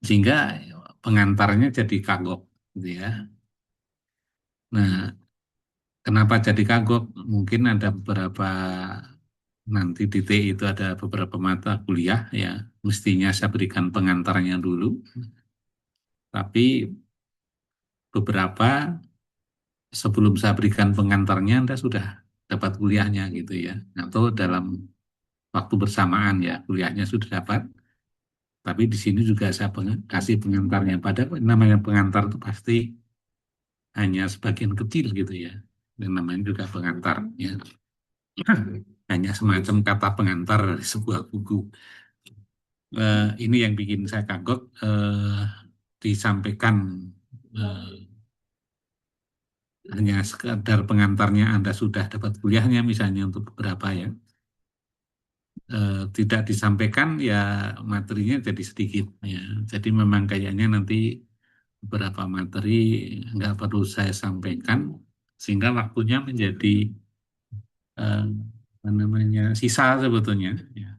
sehingga pengantarnya jadi kagok gitu ya. Nah, kenapa jadi kagok? Mungkin ada beberapa, nanti di TI itu ada beberapa mata kuliah ya, mestinya saya berikan pengantarnya dulu, tapi beberapa sebelum saya berikan pengantarnya Anda sudah dapat kuliahnya gitu ya, atau dalam waktu bersamaan ya kuliahnya sudah dapat, tapi di sini juga saya kasih pengantarnya. Padahal namanya pengantar itu pasti hanya sebagian kecil gitu ya, dan namanya juga pengantar ya. Hanya semacam kata pengantar dari sebuah buku. Ini yang bikin saya kagok, disampaikan eh, hanya sekadar pengantarnya Anda sudah dapat kuliahnya misalnya untuk beberapa ya, tidak disampaikan ya materinya jadi sedikit ya. Jadi memang kayaknya nanti beberapa materi nggak perlu saya sampaikan sehingga waktunya menjadi apa namanya sisa sebetulnya ya.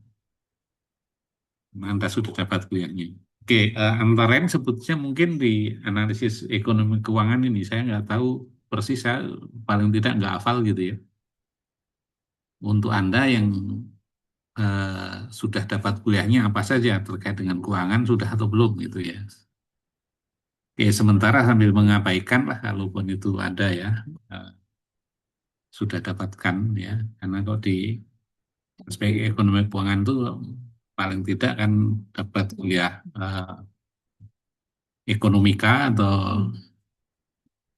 Anda sudah dapat kuliahnya. Oke, antara lain sebutnya mungkin di analisis ekonomi keuangan ini saya nggak tahu persis, saya paling tidak nggak hafal gitu ya. Untuk Anda yang sudah dapat kuliahnya apa saja terkait dengan keuangan sudah atau belum gitu ya. Oke, sementara sambil mengabaikan lah kalaupun itu ada ya, eh, sudah dapatkan ya, karena kok di aspek ekonomi keuangan itu paling tidak kan dapat kuliah ekonomika atau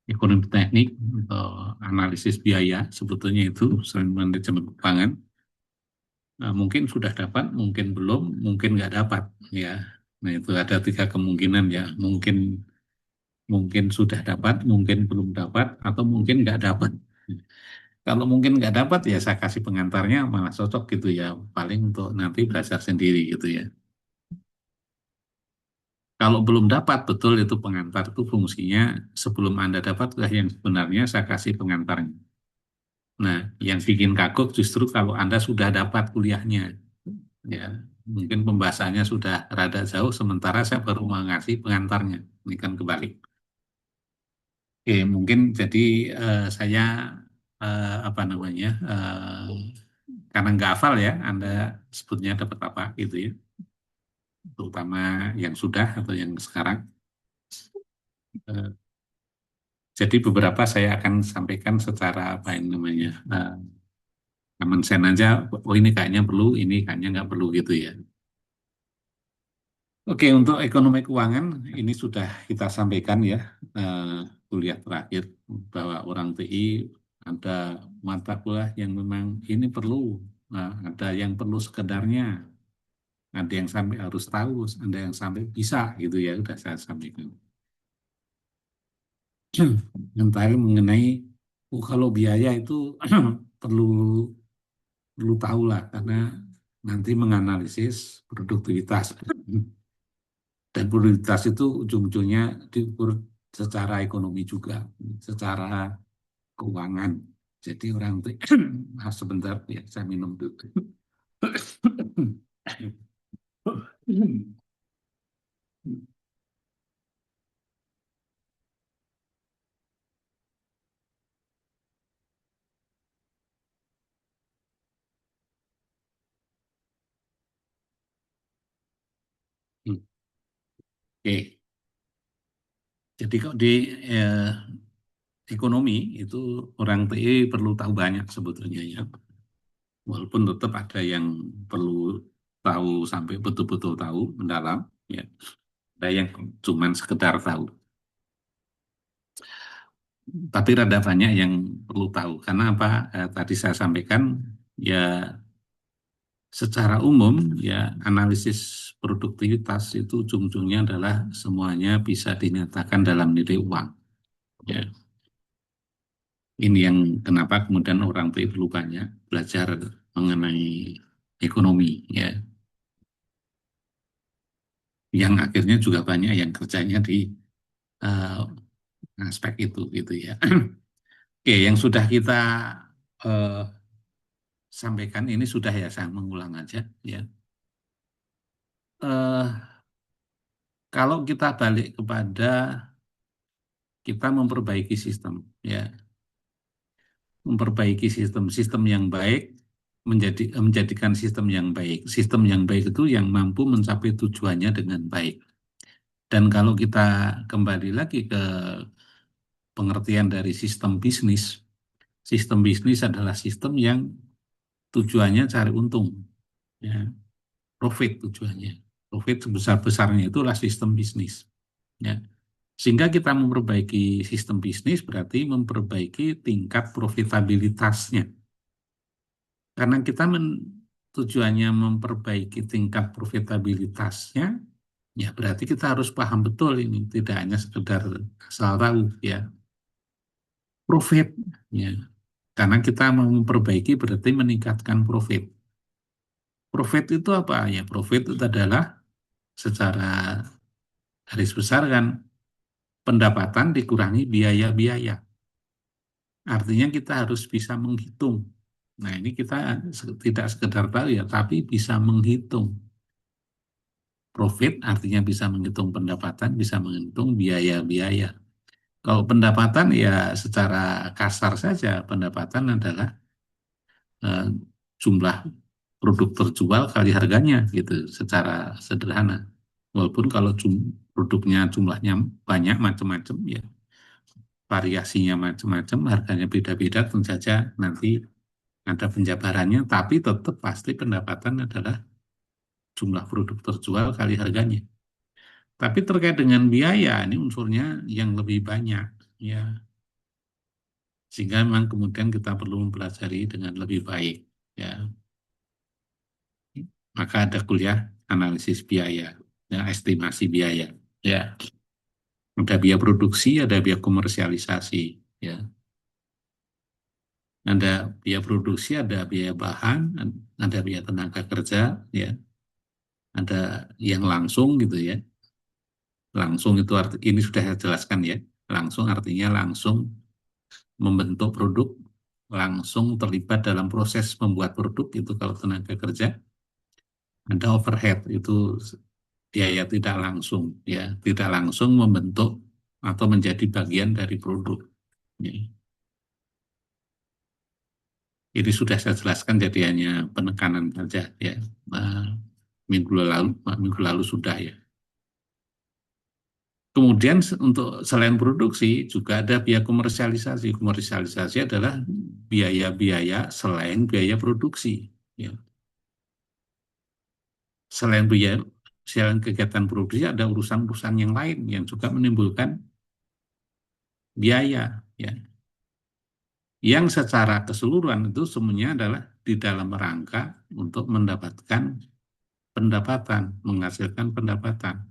ekonomi teknik atau analisis biaya, sebetulnya itu selain manajemen keuangan. Nah, mungkin sudah dapat, mungkin belum, mungkin nggak dapat ya. Nah itu ada tiga kemungkinan ya, mungkin mungkin sudah dapat, mungkin belum dapat, atau mungkin nggak dapat. Kalau mungkin nggak dapat ya saya kasih pengantarnya malah cocok gitu ya, paling untuk nanti belajar sendiri gitu ya. Kalau belum dapat, betul itu pengantar itu fungsinya sebelum Anda dapat yang sebenarnya saya kasih pengantarnya. Nah, yang bikin kagok justru kalau Anda sudah dapat kuliahnya, ya mungkin pembahasannya sudah rada jauh, sementara saya baru mengasih pengantarnya. Ini kan kebalik. Oke, mungkin jadi saya apa namanya, karena nggak hafal ya, Anda sebutnya dapat apa gitu ya, terutama yang sudah atau yang sekarang. Eh, jadi beberapa saya akan sampaikan secara apa yang namanya, common sense aja. Oh ini kayaknya perlu, ini kayaknya nggak perlu gitu ya. Oke, untuk ekonomi keuangan ini sudah kita sampaikan ya, eh, kuliah terakhir bahwa orang TI ada mata kuliah yang memang ini perlu, ada yang perlu sekedarnya, ada yang sampai harus tahu, ada yang sampai bisa gitu ya, sudah saya sampaikan. Yang terakhir mengenai kalau biaya itu perlu perlu tahu lah karena nanti menganalisis produktivitas. Dan produktivitas itu ujung-ujungnya diukur secara ekonomi juga, secara keuangan. Jadi orang tuh, sebentar ya saya minum dulu. Oke, jadi kok di eh, ekonomi itu orang TI perlu tahu banyak sebetulnya ya. Walaupun tetap ada yang perlu tahu sampai betul-betul tahu mendalam, ya. Ada yang cuman sekedar tahu. Tapi rada banyak yang perlu tahu. Karena apa? Tadi saya sampaikan, ya secara umum ya analisis produktivitas itu ujung-ujungnya adalah semuanya bisa dinyatakan dalam nilai uang. Ya, ini yang kenapa kemudian orang perlu banyak belajar mengenai ekonomi ya, yang akhirnya juga banyak yang kerjanya di uh, aspek itu gitu ya. Oke, yang sudah kita uh, sampaikan ini sudah ya, saya mengulang aja ya. Uh, Kalau kita balik kepada kita memperbaiki sistem, ya, memperbaiki sistem yang baik menjadikan sistem yang baik. Sistem yang baik itu yang mampu mencapai tujuannya dengan baik. Dan kalau kita kembali lagi ke pengertian dari sistem bisnis adalah sistem yang tujuannya cari untung, ya, profit tujuannya. Profit sebesar-besarnya itulah sistem bisnis. Ya. Sehingga kita memperbaiki sistem bisnis berarti memperbaiki tingkat profitabilitasnya. Karena kita tujuannya memperbaiki tingkat profitabilitasnya, ya berarti kita harus paham betul ini, tidak hanya sekedar asal tahu, ya, profit, ya. Karena kita mau memperbaiki berarti meningkatkan profit. Profit itu apa? Ya, profit itu adalah secara garis besar kan pendapatan dikurangi biaya-biaya. Artinya kita harus bisa menghitung. Nah, ini kita tidak sekedar tahu ya, tapi bisa menghitung. Profit artinya bisa menghitung pendapatan, bisa menghitung biaya-biaya. Kalau pendapatan ya secara kasar saja, pendapatan adalah eh, jumlah produk terjual kali harganya gitu, secara sederhana. Walaupun kalau produknya jumlahnya banyak macam-macam ya, variasinya macam-macam, harganya beda-beda, tentu saja nanti ada penjabarannya, tapi tetap pasti pendapatan adalah jumlah produk terjual kali harganya. Tapi terkait dengan biaya, ini unsurnya yang lebih banyak, ya. Sehingga memang kemudian kita perlu mempelajari dengan lebih baik, ya. Maka ada kuliah analisis biaya, ya, estimasi biaya, ya. Ada biaya produksi, ada biaya komersialisasi, ya. Ada biaya produksi, ada biaya bahan, ada biaya tenaga kerja, ya. Ada yang langsung gitu ya. Langsung itu ini sudah saya jelaskan ya. Langsung artinya langsung membentuk produk, langsung terlibat dalam proses membuat produk itu kalau tenaga kerja. Ada overhead itu biaya tidak langsung ya, tidak langsung membentuk atau menjadi bagian dari produk. Ya. Ini sudah saya jelaskan jadi hanya penekanan saja ya. Nah, minggu lalu sudah ya. Kemudian untuk selain produksi juga ada biaya komersialisasi. Komersialisasi adalah biaya-biaya selain biaya produksi. Ya. Selain biaya, selain kegiatan produksi ada urusan-urusan yang lain yang juga menimbulkan biaya. Ya. Yang secara keseluruhan itu semuanya adalah di dalam rangka untuk mendapatkan pendapatan, menghasilkan pendapatan.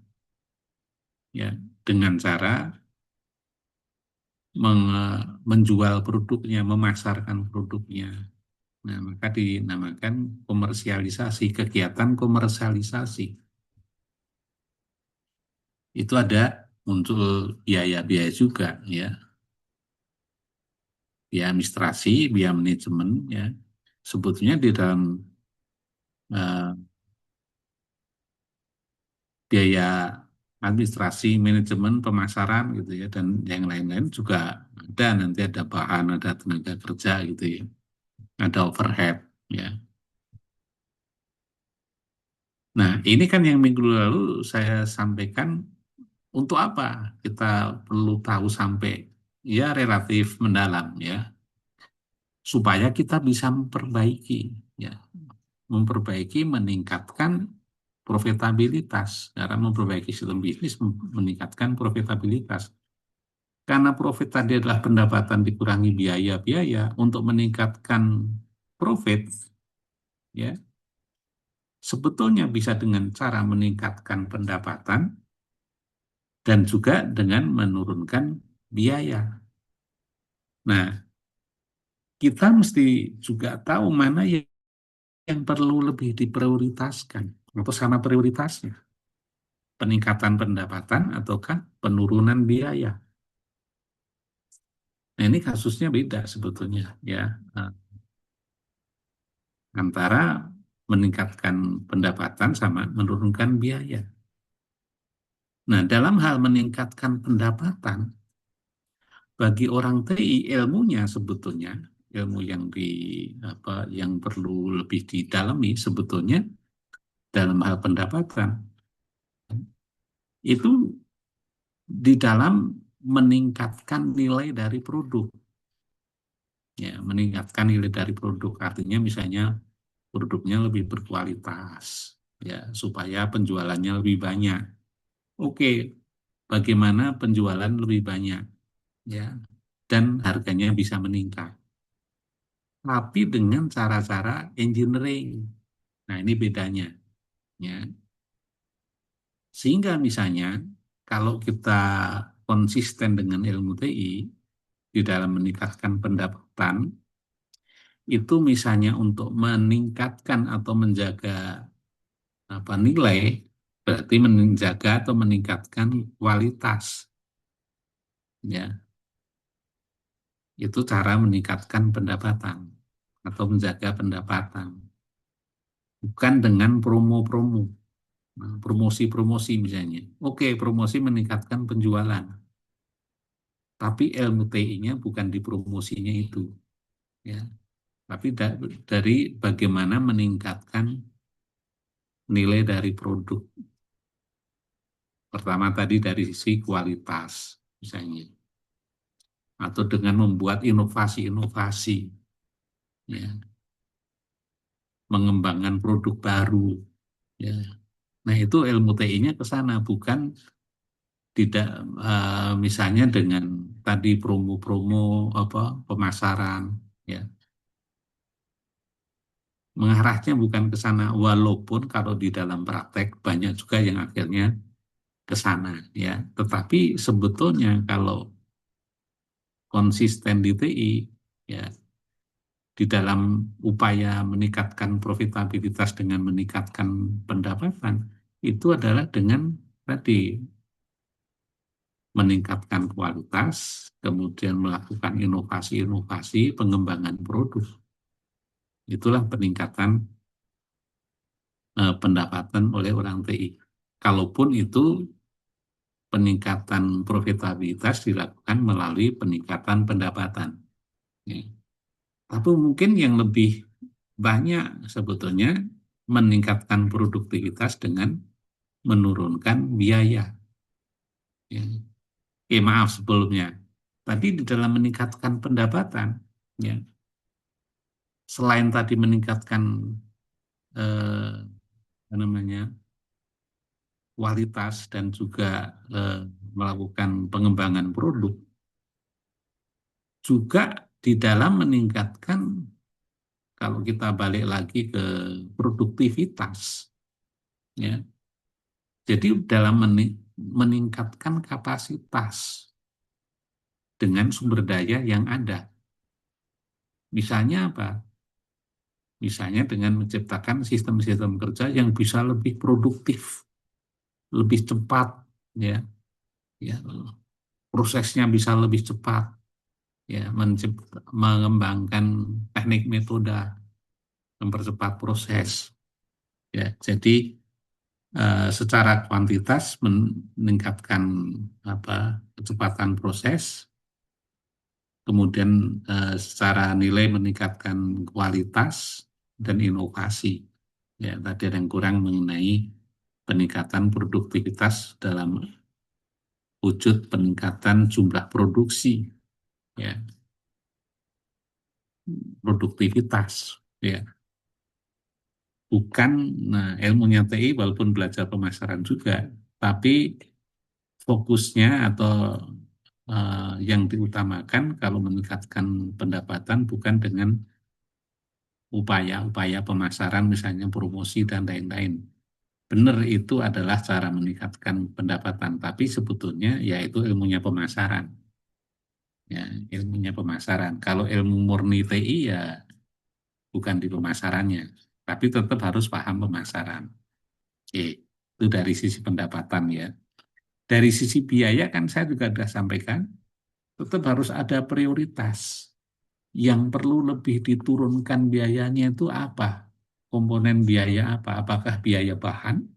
Ya, dengan cara menjual produknya, memasarkan produknya. Nah, maka dinamakan komersialisasi, kegiatan komersialisasi. Itu ada muncul biaya-biaya juga, ya. Biaya administrasi, biaya manajemen, ya. Sebetulnya di dalam uh, biaya administrasi, manajemen, pemasaran gitu ya, dan yang lain-lain juga ada, nanti ada bahan, ada tenaga kerja gitu ya, ada overhead, ya. Nah, ini kan yang minggu lalu saya sampaikan untuk apa kita perlu tahu sampai ya relatif mendalam ya, supaya kita bisa memperbaiki ya, memperbaiki meningkatkan profitabilitas. Karena memperbaiki sistem bisnis meningkatkan profitabilitas. Karena profit tadi adalah pendapatan dikurangi biaya-biaya untuk meningkatkan profit ya. Sebetulnya bisa dengan cara meningkatkan pendapatan dan juga dengan menurunkan biaya. Nah, kita mesti juga tahu mana yang perlu lebih diprioritaskan atau sama prioritasnya, peningkatan pendapatan ataukah penurunan biaya. Nah, ini kasusnya beda sebetulnya ya, antara meningkatkan pendapatan sama menurunkan biaya. Nah, dalam hal meningkatkan pendapatan, bagi orang TI ilmunya sebetulnya, ilmu yang yang perlu lebih didalami sebetulnya dalam hal pendapatan itu di dalam meningkatkan nilai dari produk. Ya, meningkatkan nilai dari produk artinya misalnya produknya lebih berkualitas, ya, supaya penjualannya lebih banyak. Oke, bagaimana penjualan lebih banyak, ya, dan harganya bisa meningkat. Tapi dengan cara-cara engineering. Nah, ini bedanya, ya. Sehingga misalnya kalau kita konsisten dengan ilmu TI di dalam meningkatkan pendapatan, itu misalnya untuk meningkatkan atau menjaga nilai, berarti menjaga atau meningkatkan kualitas, ya. Itu cara meningkatkan pendapatan atau menjaga pendapatan, bukan dengan promo-promo. Nah, promosi-promosi misalnya. Oke, promosi meningkatkan penjualan, tapi ilmu TI-nya bukan di promosinya itu, ya. Tapi dari bagaimana meningkatkan nilai dari produk. Pertama tadi dari sisi kualitas, misalnya, atau dengan membuat inovasi-inovasi, ya, mengembangkan produk baru, ya. Nah, itu ilmu TI-nya ke sana, bukan tidak misalnya dengan tadi promo-promo apa pemasaran, ya. Mengarahnya bukan ke sana, walaupun kalau di dalam praktek banyak juga yang akhirnya ke sana, ya. Tetapi sebetulnya kalau konsisten di TI, ya, di dalam upaya meningkatkan profitabilitas dengan meningkatkan pendapatan, itu adalah dengan tadi meningkatkan kualitas, kemudian melakukan inovasi-inovasi pengembangan produk. Itulah peningkatan pendapatan oleh orang TI. Kalaupun itu peningkatan profitabilitas dilakukan melalui peningkatan pendapatan, ya. Tapi mungkin yang lebih banyak sebetulnya meningkatkan produktivitas dengan menurunkan biaya, ya. Maaf sebelumnya. Tadi di dalam meningkatkan pendapatan, ya, selain tadi meningkatkan eh, apa namanya kualitas dan juga melakukan pengembangan produk, juga di dalam meningkatkan, kalau kita balik lagi ke produktivitas, ya. Jadi dalam meningkatkan kapasitas dengan sumber daya yang ada. Misalnya apa? Misalnya dengan menciptakan sistem-sistem kerja yang bisa lebih produktif, lebih cepat, ya, ya, prosesnya bisa lebih cepat, ya, mengembangkan teknik metode, mempercepat proses, ya. Jadi secara kuantitas meningkatkan kecepatan proses, kemudian secara nilai meningkatkan kualitas dan inovasi. Ya, tadi ada yang kurang mengenai peningkatan produktivitas dalam wujud peningkatan jumlah produksi, ya, produktivitas, ya. Bukan, nah, ilmunya TI walaupun belajar pemasaran juga, tapi fokusnya atau yang diutamakan kalau meningkatkan pendapatan bukan dengan upaya-upaya pemasaran, misalnya promosi dan lain-lain. Benar, itu adalah cara meningkatkan pendapatan, tapi sebetulnya yaitu ilmunya pemasaran. Ya, ilmunya pemasaran. Kalau ilmu murni TI ya bukan di pemasarannya, tapi tetap harus paham pemasaran. Oke, itu dari sisi pendapatan, ya. Dari sisi biaya kan saya juga sudah sampaikan, tetap harus ada prioritas. Yang perlu lebih diturunkan biayanya itu apa? Komponen biaya apa? Apakah biaya bahan?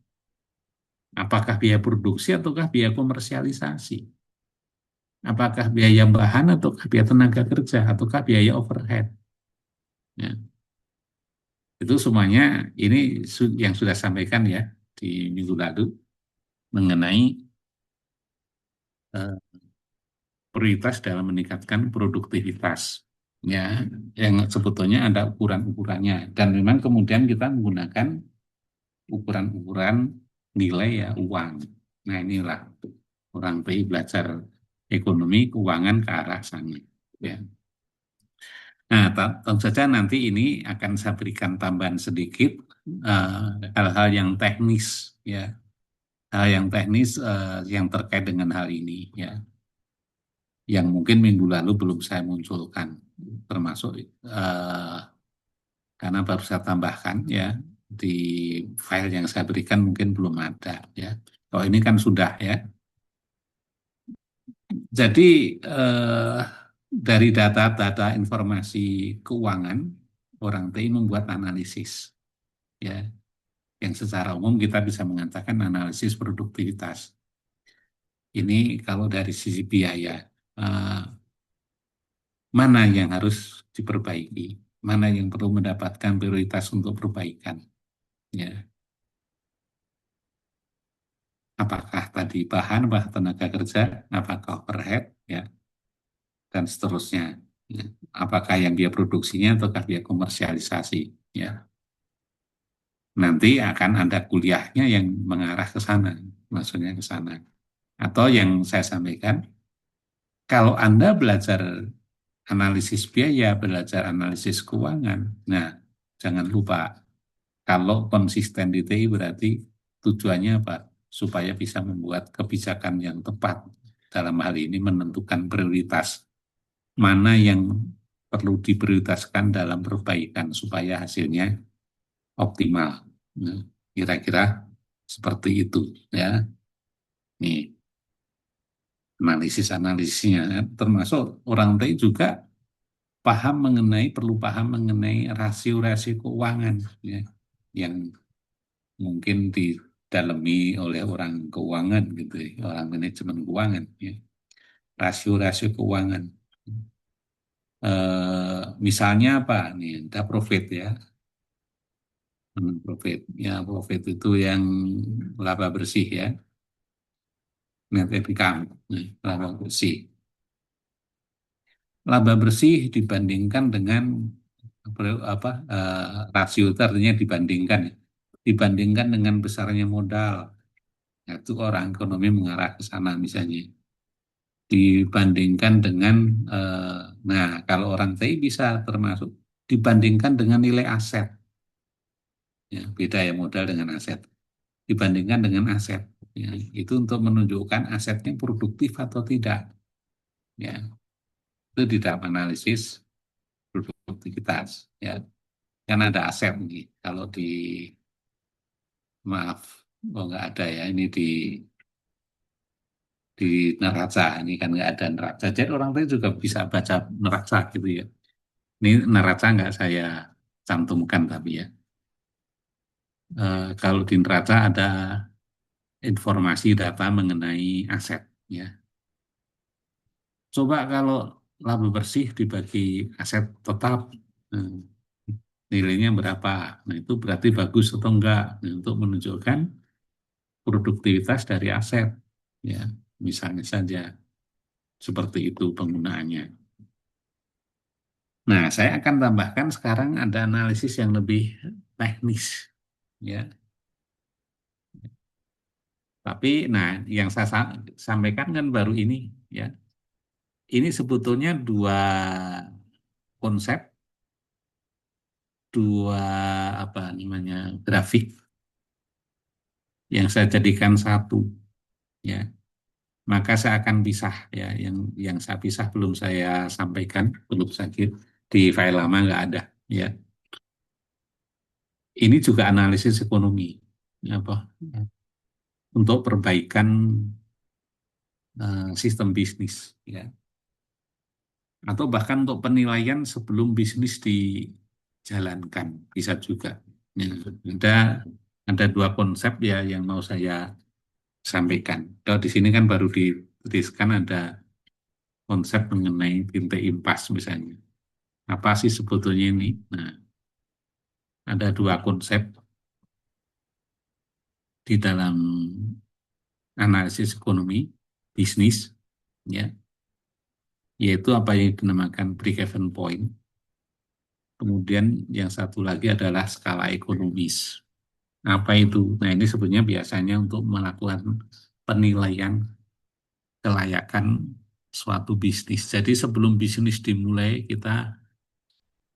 Apakah biaya produksi ataukah biaya komersialisasi? Apakah biaya bahan ataukah biaya tenaga kerja ataukah biaya overhead? Ya, itu semuanya ini yang sudah sampaikan ya di minggu lalu mengenai eh, prioritas dalam meningkatkan produktivitas. Ya, yang sebetulnya ada ukuran-ukurannya dan memang kemudian kita menggunakan ukuran-ukuran nilai ya uang. Nah inilah orang PI belajar ekonomi keuangan ke arah sana. Ya. Nah, tentu saja nanti ini akan saya berikan tambahan sedikit hal-hal yang teknis ya, hal yang teknis yang terkait dengan hal ini ya, yang mungkin minggu lalu belum saya munculkan, termasuk karena baru saya tambahkan ya di file yang saya berikan mungkin belum ada ya. Kalau ini kan sudah ya. Jadi dari data-data informasi keuangan orang TI membuat analisis ya yang secara umum kita bisa mengatakan analisis produktivitas. Ini kalau dari sisi biaya eh, mana yang harus diperbaiki, mana yang perlu mendapatkan prioritas untuk perbaikan ya. Apakah tadi bahan, apakah tenaga kerja, apakah overhead, ya, dan seterusnya. Ya. Apakah yang dia produksinya ataukah dia komersialisasi, ya. Nanti akan ada kuliahnya yang mengarah ke sana, maksudnya ke sana. Atau yang saya sampaikan, kalau Anda belajar analisis biaya, belajar analisis keuangan, nah, jangan lupa, kalau konsisten di TI berarti tujuannya apa? Supaya bisa membuat kebijakan yang tepat. Dalam hal ini menentukan prioritas. Mana yang perlu diprioritaskan dalam perbaikan supaya hasilnya optimal. Nah, kira-kira seperti itu ya. Nih, analisis-analisisnya termasuk orang TI juga perlu paham mengenai rasio-rasio keuangan ya, yang mungkin didalami oleh orang keuangan gitu ya, orang manajemen keuangan ya. Rasio-rasio keuangan. Misalnya apa nih, ada profit ya. Profit. Ya, profit itu yang laba bersih ya, net income. Nah, laba bersih. Laba bersih dibandingkan dengan apa rasio itu artinya dibandingkan ya. Dibandingkan dengan besarnya modal. Nah, itu orang ekonomi mengarah ke sana misalnya. Dibandingkan dengan nah kalau orang TI bisa termasuk dibandingkan dengan nilai aset. Ya, beda ya modal dengan aset. Dibandingkan dengan aset. Ya, itu untuk menunjukkan asetnya produktif atau tidak. Ya, itu di dalam analisis produktivitas. Ya, kan ada aset nih. Kalau di maaf, oh nggak ada ya. Ini di neraca. Ini kan nggak ada neraca. Jadi orang lain juga bisa baca neraca gitu ya. Ini neraca nggak saya cantumkan tapi ya. Kalau di neraca ada informasi data mengenai aset ya. Coba kalau laba bersih dibagi aset tetap, eh, nilainya berapa? Nah, itu berarti bagus atau enggak? Nah, untuk menunjukkan produktivitas dari aset, ya, misalnya saja seperti itu penggunaannya. Nah, saya akan tambahkan sekarang ada analisis yang lebih teknis, ya. Tapi, nah, yang saya sampaikan kan baru ini, ya. Ini sebetulnya dua konsep, dua apa namanya grafik yang saya jadikan satu, ya. Maka saya akan pisah ya, yang saya pisah belum saya sampaikan, belum sakit di file lama nggak ada ya. Ini juga analisis ekonomi ya, apa untuk perbaikan sistem bisnis ya, atau bahkan untuk penilaian sebelum bisnis dijalankan bisa juga. Ya, ada dua konsep ya yang mau saya sampaikan. Kalau di sini kan baru dituliskan ada konsep mengenai titik impas misalnya. Apa sih sebetulnya ini? Nah, ada dua konsep di dalam analisis ekonomi bisnis, ya, yaitu apa yang dinamakan break-even point. Kemudian yang satu lagi adalah skala ekonomis. Apa itu? Nah, ini sebenarnya biasanya untuk melakukan penilaian kelayakan suatu bisnis. Jadi sebelum bisnis dimulai, kita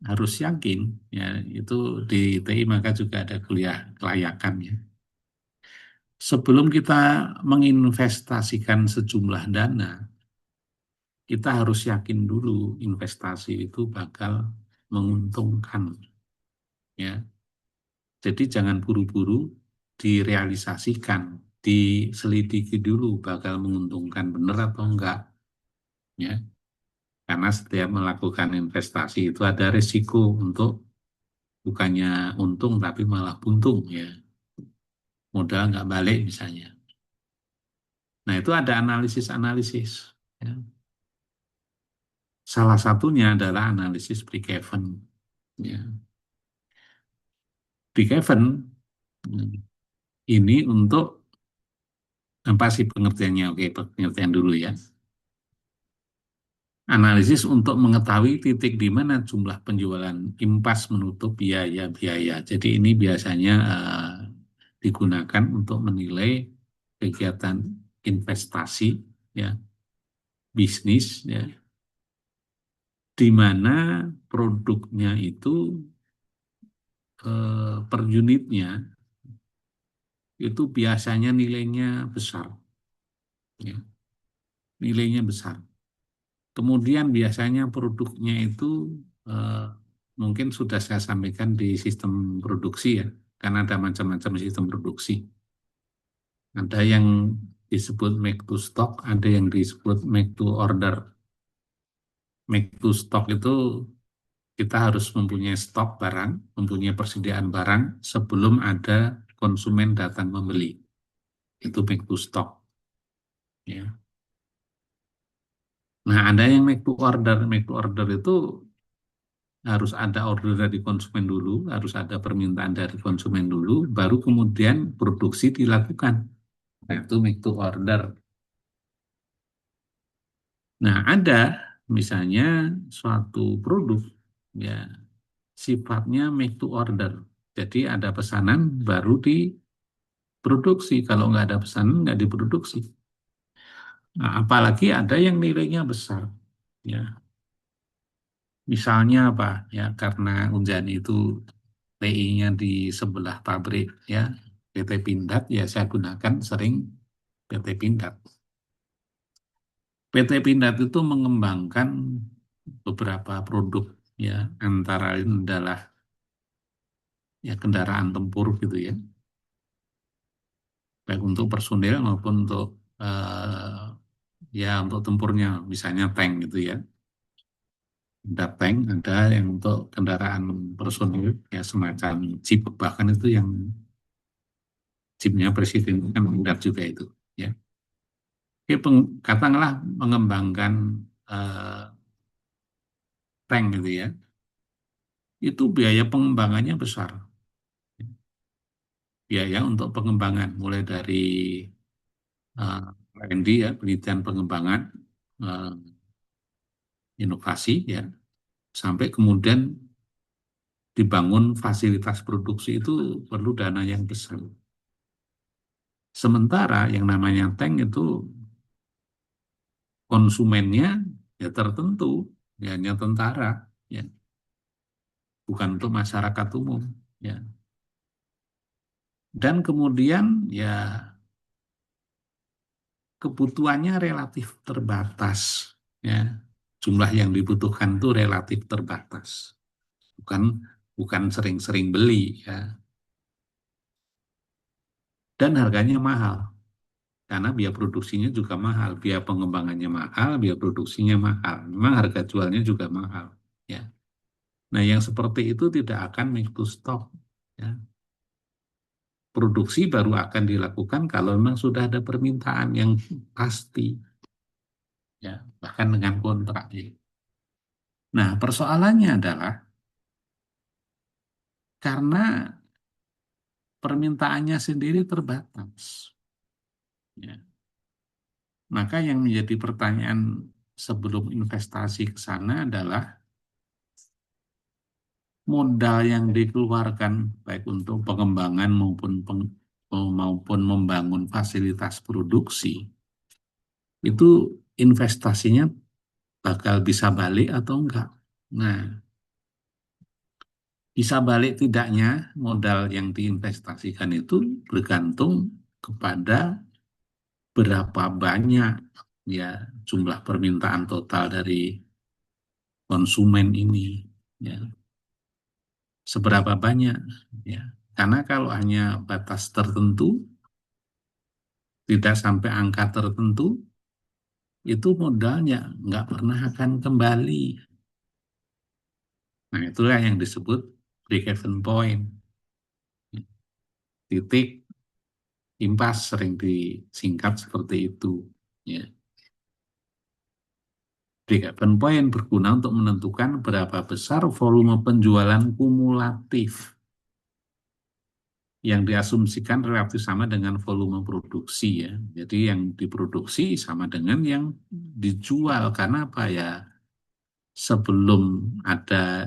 harus yakin, ya, itu di TI maka juga ada kuliah kelayakan, ya. Sebelum kita menginvestasikan sejumlah dana, kita harus yakin dulu investasi itu bakal menguntungkan, ya. Jadi jangan buru-buru direalisasikan, diselidiki dulu bakal menguntungkan benar atau enggak, ya. Karena setiap melakukan investasi itu ada risiko untuk bukannya untung tapi malah buntung, ya. Modal nggak balik misalnya. Nah, itu ada analisis-analisis, ya. Salah satunya adalah analisis break-even, ya. Break-even ini untuk apa sih pengertiannya? Oke, pengertian dulu, ya. Analisis untuk mengetahui titik di mana jumlah penjualan impas menutup biaya-biaya. Jadi ini biasanya digunakan untuk menilai kegiatan investasi, ya, bisnis, ya, di mana produknya itu per unitnya itu biasanya nilainya besar, ya, nilainya besar. Kemudian biasanya produknya itu eh, mungkin sudah saya sampaikan di sistem produksi, ya, karena ada macam-macam sistem produksi. Ada yang disebut make to stock, ada yang disebut make to order. Make to stock itu kita harus mempunyai stok barang, mempunyai persediaan barang sebelum ada konsumen datang membeli. Itu make to stock, ya. Nah, ada yang make to order. Make to order itu harus ada order dari konsumen dulu, harus ada permintaan dari konsumen dulu, baru kemudian produksi dilakukan. Nah, itu make to order. Nah, ada misalnya suatu produk, ya, sifatnya make to order. Jadi ada pesanan baru diproduksi. Kalau nggak ada pesanan, nggak diproduksi. Nah, apalagi ada yang nilainya besar, ya. Misalnya apa? Ya, karena Unjani itu TI-nya di sebelah pabrik, ya, PT Pindad, ya saya gunakan sering PT Pindad. PT Pindad itu mengembangkan beberapa produk, ya, antara lain adalah, ya, kendaraan tempur gitu, ya, baik untuk personil maupun untuk ya untuk tempurnya, misalnya tank gitu, ya. Ada tank, ada yang untuk kendaraan personil, ya, semacam jeep, bahkan itu yang jeepnya presiden kan Pindad juga itu, ya. Oke, katakanlah mengembangkan eh, tank gitu, ya. Itu biaya pengembangannya besar. Biaya untuk pengembangan mulai dari eh, R&D, ya, penelitian pengembangan, eh, inovasi, ya, sampai kemudian dibangun fasilitas produksi itu perlu dana yang besar. Sementara yang namanya tank itu konsumennya ya tertentu, ya, hanya tentara, ya, bukan untuk masyarakat umum, ya. Dan kemudian ya kebutuhannya relatif terbatas, ya. Jumlah yang dibutuhkan itu relatif terbatas. Bukan bukan sering-sering beli, ya. Dan harganya mahal karena biaya produksinya juga mahal, biaya pengembangannya mahal, biaya produksinya mahal. Memang harga jualnya juga mahal, ya. Nah, yang seperti itu tidak akan make to stock, ya. Produksi baru akan dilakukan kalau memang sudah ada permintaan yang pasti, ya, bahkan dengan kontrak. Ya. Nah, persoalannya adalah karena permintaannya sendiri terbatas. Ya. Maka yang menjadi pertanyaan sebelum investasi ke sana adalah modal yang dikeluarkan baik untuk pengembangan maupun membangun fasilitas produksi itu investasinya bakal bisa balik atau enggak. Nah, bisa balik tidaknya modal yang diinvestasikan itu bergantung kepada berapa banyak ya jumlah permintaan total dari konsumen ini, ya, seberapa banyak, ya. Karena kalau hanya batas tertentu, tidak sampai angka tertentu, itu modalnya nggak pernah akan kembali. Nah, itulah yang disebut break-even point, titik impas sering disingkat seperti itu. Ya. Break-even point berguna untuk menentukan berapa besar volume penjualan kumulatif yang diasumsikan relatif sama dengan volume produksi ya. Jadi yang diproduksi sama dengan yang dijual karena apa ya? Sebelum ada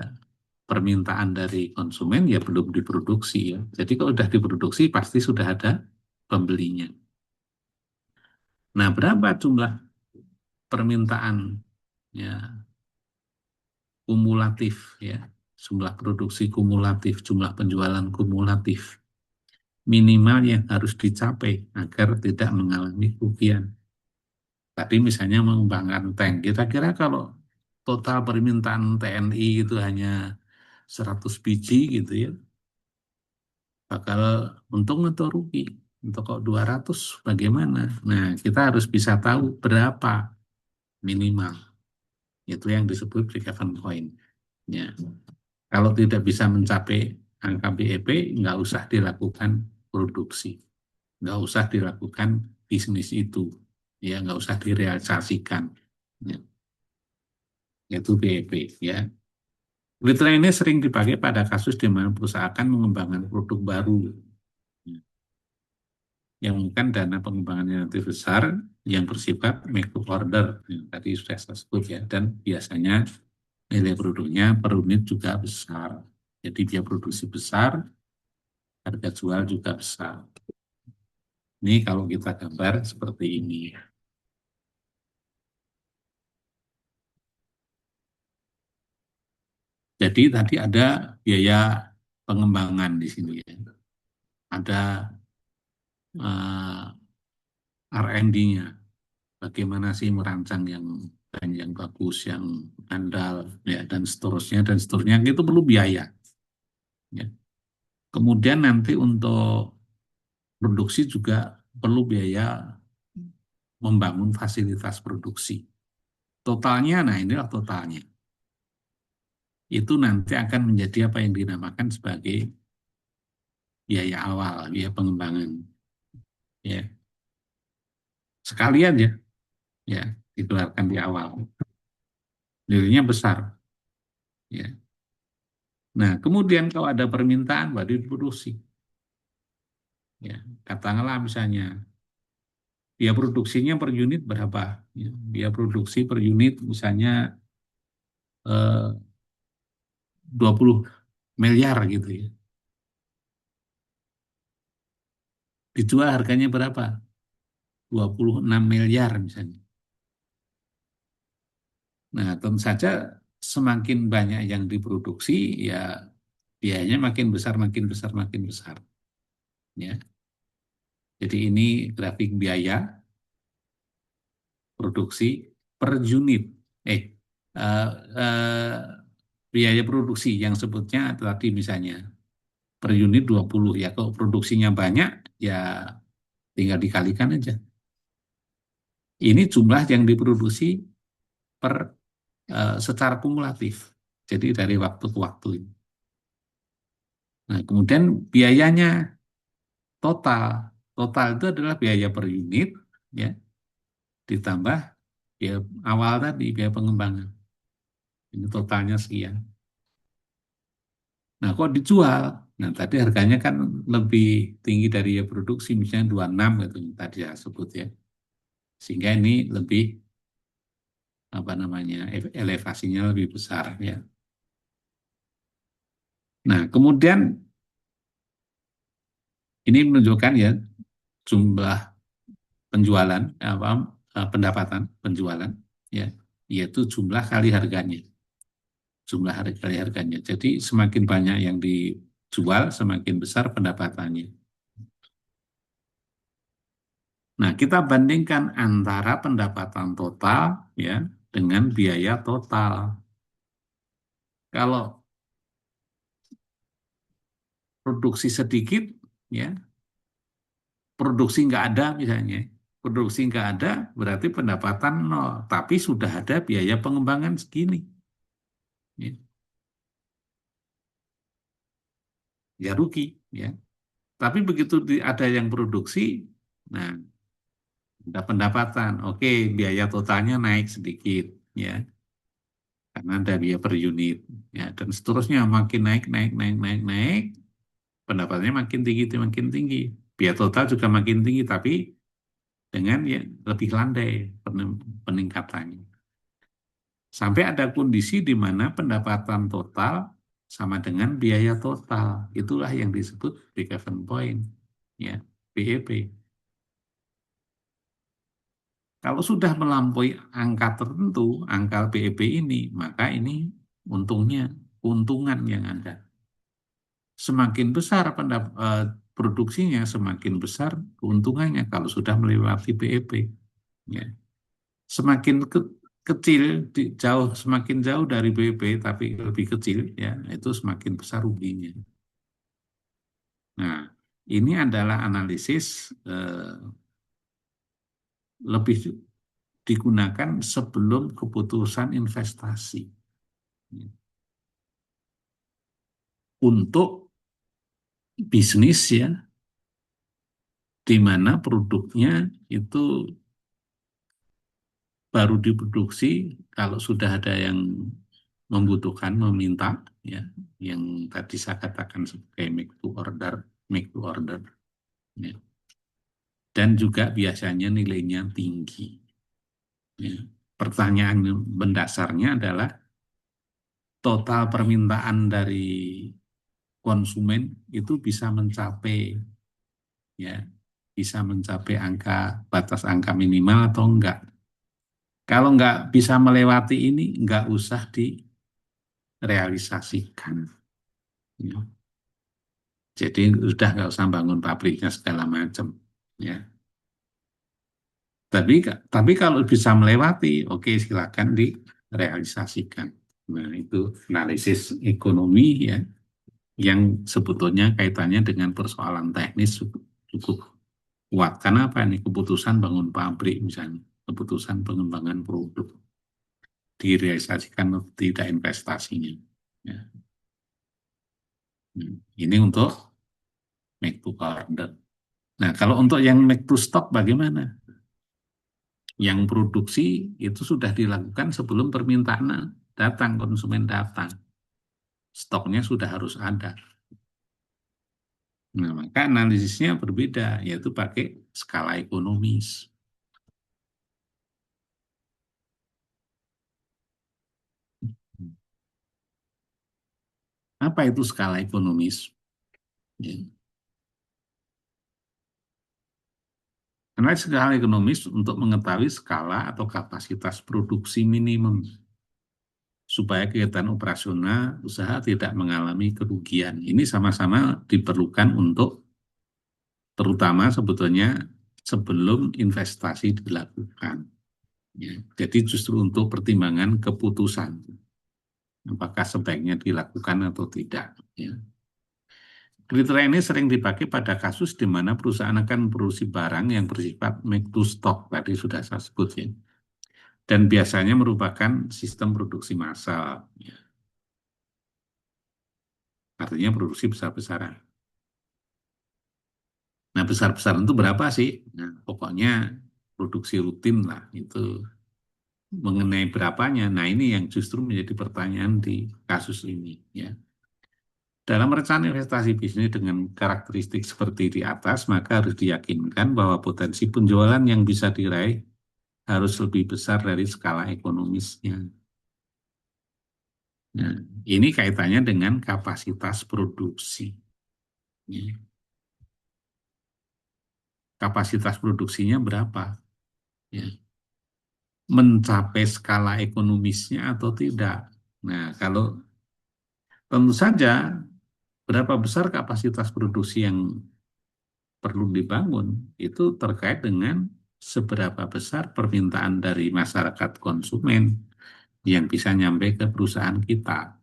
permintaan dari konsumen ya belum diproduksi ya. Jadi kalau sudah diproduksi pasti sudah ada pembelinya. Nah, berapa jumlah permintaan ya kumulatif ya, jumlah produksi kumulatif, jumlah penjualan kumulatif minimal yang harus dicapai agar tidak mengalami kerugian. Tadi misalnya mengembangkan tank, kira-kira kalau total permintaan TNI itu hanya 100 biji gitu ya, bakal untung atau rugi. Untuk kok 200 bagaimana? Nah, kita harus bisa tahu berapa minimal. Itu yang disebut break-even point. Ya. Kalau tidak bisa mencapai angka BEP, nggak usah dilakukan produksi. Nggak usah dilakukan bisnis itu. Ya, nggak usah direalisasikan. Ya, itu BEP. Ya. Kriteria ini sering dipakai pada kasus di mana perusahaan akan mengembangkan produk baru yang mungkin dana pengembangan yang lebih besar yang bersifat make to order yang tadi sudah saya sebut ya, dan biasanya nilai produknya per unit juga besar. Jadi dia produksi besar, harga jual juga besar. Ini kalau kita gambar seperti ini. Jadi tadi ada biaya pengembangan di sini ya. Ada R&D-nya. Bagaimana sih merancang yang bagus, yang andal, ya, dan seterusnya, dan seterusnya. Itu perlu biaya. Ya. Kemudian nanti untuk produksi juga perlu biaya membangun fasilitas produksi. Totalnya, nah inilah totalnya. Itu nanti akan menjadi apa yang dinamakan sebagai biaya awal, biaya pengembangan. Ya, sekalian ya, ya dikeluarkan di awal. Nilainya besar. Ya. Nah, kemudian kalau ada permintaan baru diproduksi. Ya, katakanlah misalnya biaya produksinya per unit berapa? Ya, biaya produksi per unit misalnya 20 miliar gitu ya. Dijual harganya berapa? 26 miliar misalnya. Nah, tentu saja semakin banyak yang diproduksi, ya biayanya makin besar, makin besar, makin besar. Ya. Jadi ini grafik biaya produksi per unit. Eh, eh, eh, biaya produksi yang sebutnya tadi misalnya per unit 20 ya. Kalau produksinya banyak, ya tinggal dikalikan aja. Ini jumlah yang diproduksi per secara kumulatif. Jadi dari waktu ke waktu. Nah, kemudian biayanya total. Total itu adalah biaya per unit, ya, ditambah biaya awal tadi, biaya pengembangan. Ini totalnya sekian. Nah, kok dijual? Nah, tadi harganya kan lebih tinggi dari ya produksi, misalnya 26 gitu yang tadi saya sebut ya. Sehingga ini lebih apa namanya elevasinya lebih besar ya. Nah, kemudian ini menunjukkan ya jumlah penjualan apa pendapatan penjualan ya, yaitu jumlah kali harganya. Jumlah kali harganya. Jadi semakin banyak yang dijual, semakin besar pendapatannya. Nah, kita bandingkan antara pendapatan total ya dengan biaya total. Kalau produksi sedikit, ya produksi nggak ada misalnya, produksi nggak ada berarti pendapatan nol, tapi sudah ada biaya pengembangan segini, ya, ya rugi, ya. Tapi begitu ada yang produksi, nah ada pendapatan, oke, biaya totalnya naik sedikit, ya, karena ada biaya per unit, ya, dan seterusnya makin naik, naik, naik, naik, naik, pendapatannya makin tinggi, makin tinggi, biaya total juga makin tinggi, tapi dengan ya lebih landai peningkatannya. Sampai ada kondisi di mana pendapatan total sama dengan biaya total. Itulah yang disebut break-even point, ya, BEP. Kalau sudah melampaui angka tertentu, angka BEP ini, maka ini untungnya, keuntungan yang ada. Semakin besar produksinya, semakin besar keuntungannya kalau sudah melewati BEP. Ya. Semakin kecil, jauh semakin jauh dari BEP tapi lebih kecil, ya itu semakin besar ruginya. Nah, ini adalah analisis lebih digunakan sebelum keputusan investasi untuk bisnis ya, di mana produknya itu baru diproduksi kalau sudah ada yang membutuhkan, meminta, ya, yang tadi saya katakan sebagai make to order, ya. Dan juga biasanya nilainya tinggi. Ya. Pertanyaan mendasarnya adalah total permintaan dari konsumen itu bisa mencapai, ya, bisa mencapai batas angka minimal atau enggak. Kalau enggak bisa melewati ini, enggak usah direalisasikan. Ya. Jadi sudah enggak usah bangun pabriknya segala macam. Ya. Tapi kalau bisa melewati, oke, silakan direalisasikan. Nah, itu analisis ekonomi ya, yang sebetulnya kaitannya dengan persoalan teknis cukup kuat. Karena apa ini? Keputusan bangun pabrik misalnya, keputusan pengembangan produk, direalisasikan atau tidak investasinya. Ya. Ini untuk make to order. Nah, kalau untuk yang make to stock bagaimana? Yang produksi itu sudah dilakukan sebelum permintaan datang, konsumen datang. Stoknya sudah harus ada. Nah, maka analisisnya berbeda, yaitu pakai skala ekonomis. Apa itu skala ekonomis? Ya. Analisis skala ekonomis untuk mengetahui skala atau kapasitas produksi minimum supaya kegiatan operasional usaha tidak mengalami kerugian. Ini sama-sama diperlukan untuk terutama sebetulnya sebelum investasi dilakukan. Ya. Jadi justru untuk pertimbangan keputusan apakah sebaiknya dilakukan atau tidak. Ya. Kriteria ini sering dipakai pada kasus di mana perusahaan akan memproduksi barang yang bersifat make to stock, tadi sudah saya sebut ya. Dan biasanya merupakan sistem produksi massal, ya. Artinya produksi besar-besaran. besar-besaran itu berapa sih? Nah, pokoknya produksi rutin lah itu mengenai berapanya. Nah, ini yang justru menjadi pertanyaan di kasus ini ya. Dalam rencana investasi bisnis dengan karakteristik seperti di atas, maka harus diyakinkan bahwa potensi penjualan yang bisa diraih harus lebih besar dari skala ekonomisnya. Nah, ini kaitannya dengan kapasitas produksi. Ya. Kapasitas produksinya berapa? Ya. Mencapai skala ekonomisnya atau tidak? Nah, kalau tentu saja berapa besar kapasitas produksi yang perlu dibangun itu terkait dengan seberapa besar permintaan dari masyarakat konsumen yang bisa nyampe ke perusahaan kita.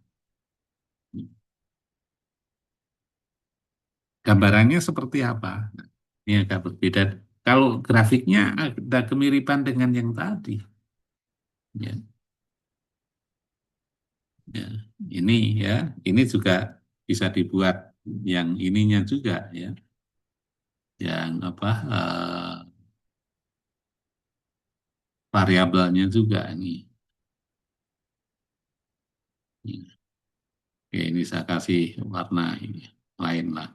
Gambarannya seperti apa? Ini agak berbeda. Kalau grafiknya ada kemiripan dengan yang tadi. Ya, ya. Ini ya, ini juga bisa dibuat yang ininya juga ya, yang apa variabelnya juga ini. Oke, ini saya kasih warna ini lain lah.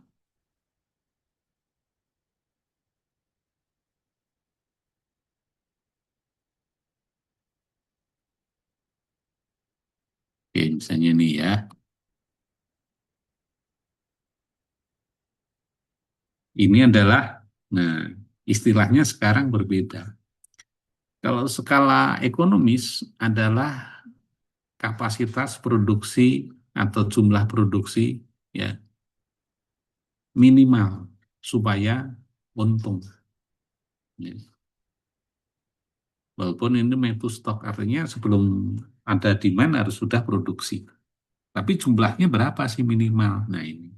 Oke, misalnya ini ya. Ini adalah, nah, istilahnya sekarang berbeda. Kalau skala ekonomis adalah kapasitas produksi atau jumlah produksi ya minimal supaya untung. Ya. Walaupun ini made to stock artinya sebelum ada demand harus sudah produksi. Tapi jumlahnya berapa sih minimal? Nah ini.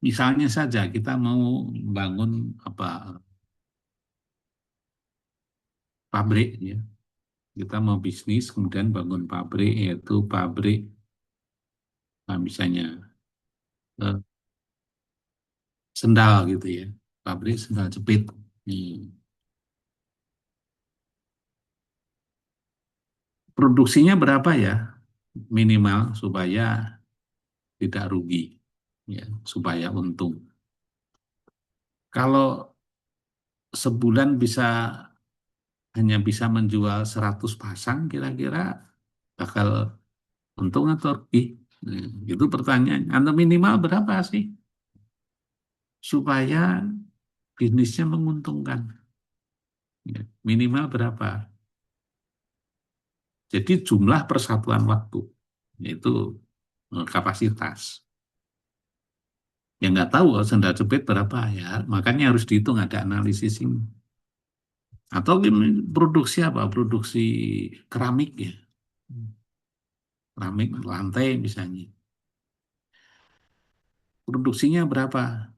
Misalnya saja kita mau bangun apa pabrik ya. Kita mau bisnis kemudian bangun pabrik yaitu pabrik misalnya eh, sendal gitu ya. Pabrik sendal jepit. Hmm. Produksinya berapa ya minimal supaya tidak rugi ya, supaya untung. Kalau sebulan bisa hanya bisa menjual 100 pasang kira-kira bakal untung atau rugi? Nah, itu pertanyaan. Atau minimal berapa sih supaya bisnisnya menguntungkan? Ya, minimal berapa? Jadi jumlah persatuan waktu, yaitu kapasitas. Yang nggak tahu sendal jepit berapa ya, makanya harus dihitung ada analisis ini. Atau ini produksi apa? Produksi keramik ya, keramik lantai misalnya. Produksinya berapa?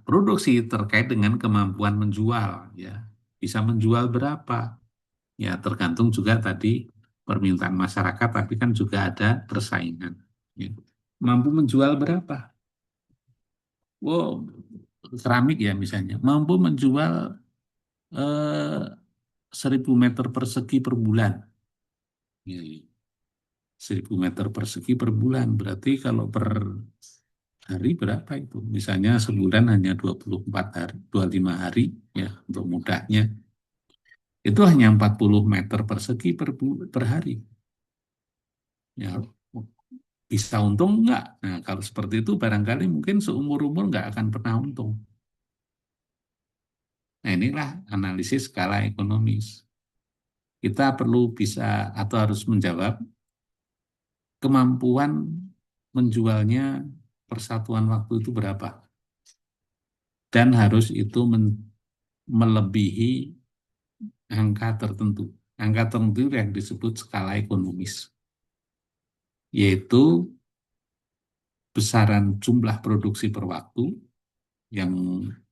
Produksi terkait dengan kemampuan menjual ya. Bisa menjual berapa? Ya tergantung juga tadi permintaan masyarakat, tapi kan juga ada persaingan. Ya. Mampu menjual berapa? Wow, keramik ya misalnya, mampu menjual 1.000 meter persegi per bulan. Ya, 1.000 meter persegi per bulan. Berarti kalau per hari berapa itu? Misalnya sebulan hanya 24 hari, 25 hari ya untuk mudahnya. Itu hanya 40 meter persegi per hari. Ya, bisa untung enggak? Nah, kalau seperti itu barangkali mungkin seumur-umur enggak akan pernah untung. Nah, inilah analisis skala ekonomis. Kita perlu bisa atau harus menjawab kemampuan menjualnya persatuan waktu itu berapa. Dan harus itu melebihi angka tertentu. Angka tertentu yang disebut skala ekonomis, yaitu besaran jumlah produksi per waktu yang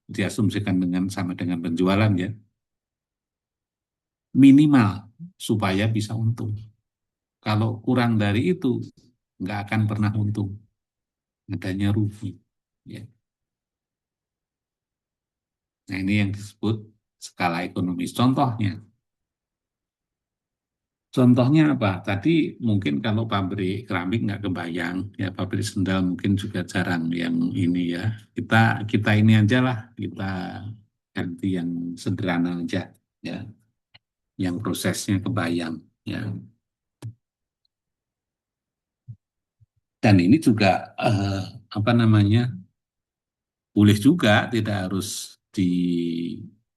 diasumsikan dengan sama dengan penjualan ya, minimal supaya bisa untung. Kalau kurang dari itu, nggak akan pernah untung, adanya rugi. Ya. Nah, ini yang disebut skala ekonomis. Contohnya apa? Tadi mungkin kalau pabrik keramik nggak kebayang, ya pabrik sendal mungkin juga jarang yang ini ya. Kita kita ini aja lah, kita ganti yang sederhana aja, ya, yang prosesnya kebayang, ya. Dan ini juga apa namanya, boleh juga tidak harus di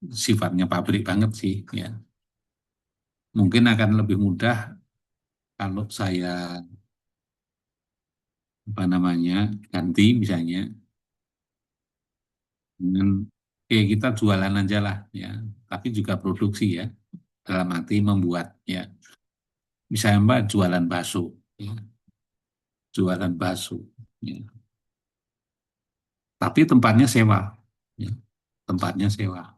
sifatnya pabrik banget sih, ya. Mungkin akan lebih mudah kalau saya apa namanya ganti misalnya dengan kita jualan aja lah ya, tapi juga produksi ya, dalam arti membuat ya, misalnya Mbak jualan bakso, ya, jualan bakso, ya. Tapi tempatnya sewa, ya, tempatnya sewa.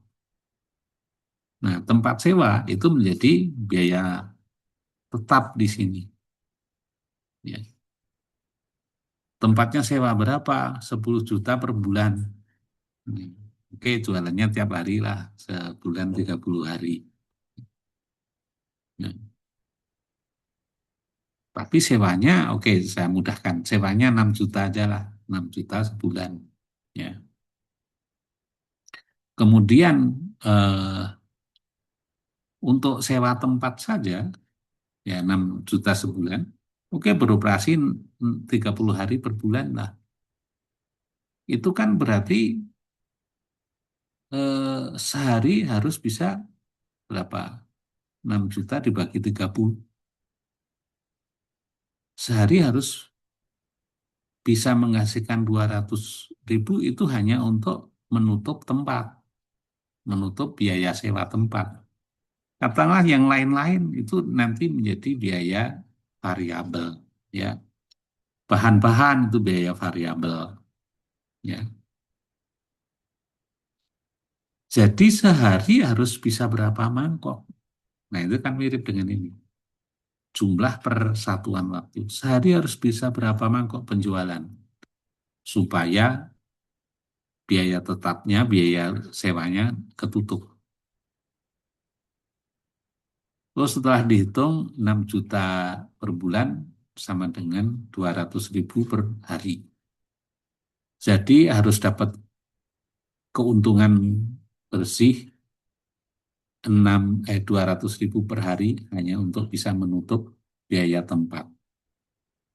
Nah, tempat sewa itu menjadi biaya tetap di sini, ya. Tempatnya sewa berapa? 10 juta per bulan. Hmm. Oke, jualannya tiap hari lah, sebulan 30 hari. Nah, tapi sewanya, oke, saya mudahkan. Sewanya 6 juta aja lah, 6 juta sebulan. Ya. Kemudian eh, untuk sewa tempat saja, ya 6 juta sebulan. Oke, beroperasi 30 hari per bulan lah. Itu kan berarti sehari harus bisa berapa? 6 juta dibagi 30. Sehari harus bisa menghasilkan 200.000 itu hanya untuk menutup tempat, menutup biaya sewa tempat. Katakanlah yang lain-lain itu nanti menjadi biaya variabel, ya. Bahan-bahan itu biaya variabel, ya. Jadi sehari harus bisa berapa mangkok. Nah, itu kan mirip dengan ini. Jumlah per satuan waktu. Sehari harus bisa berapa mangkok penjualan supaya biaya tetapnya, biaya sewanya ketutup. Terus setelah dihitung 6 juta per bulan sama dengan 200.000 per hari. Jadi harus dapat keuntungan bersih 200.000 per hari hanya untuk bisa menutup biaya tempat.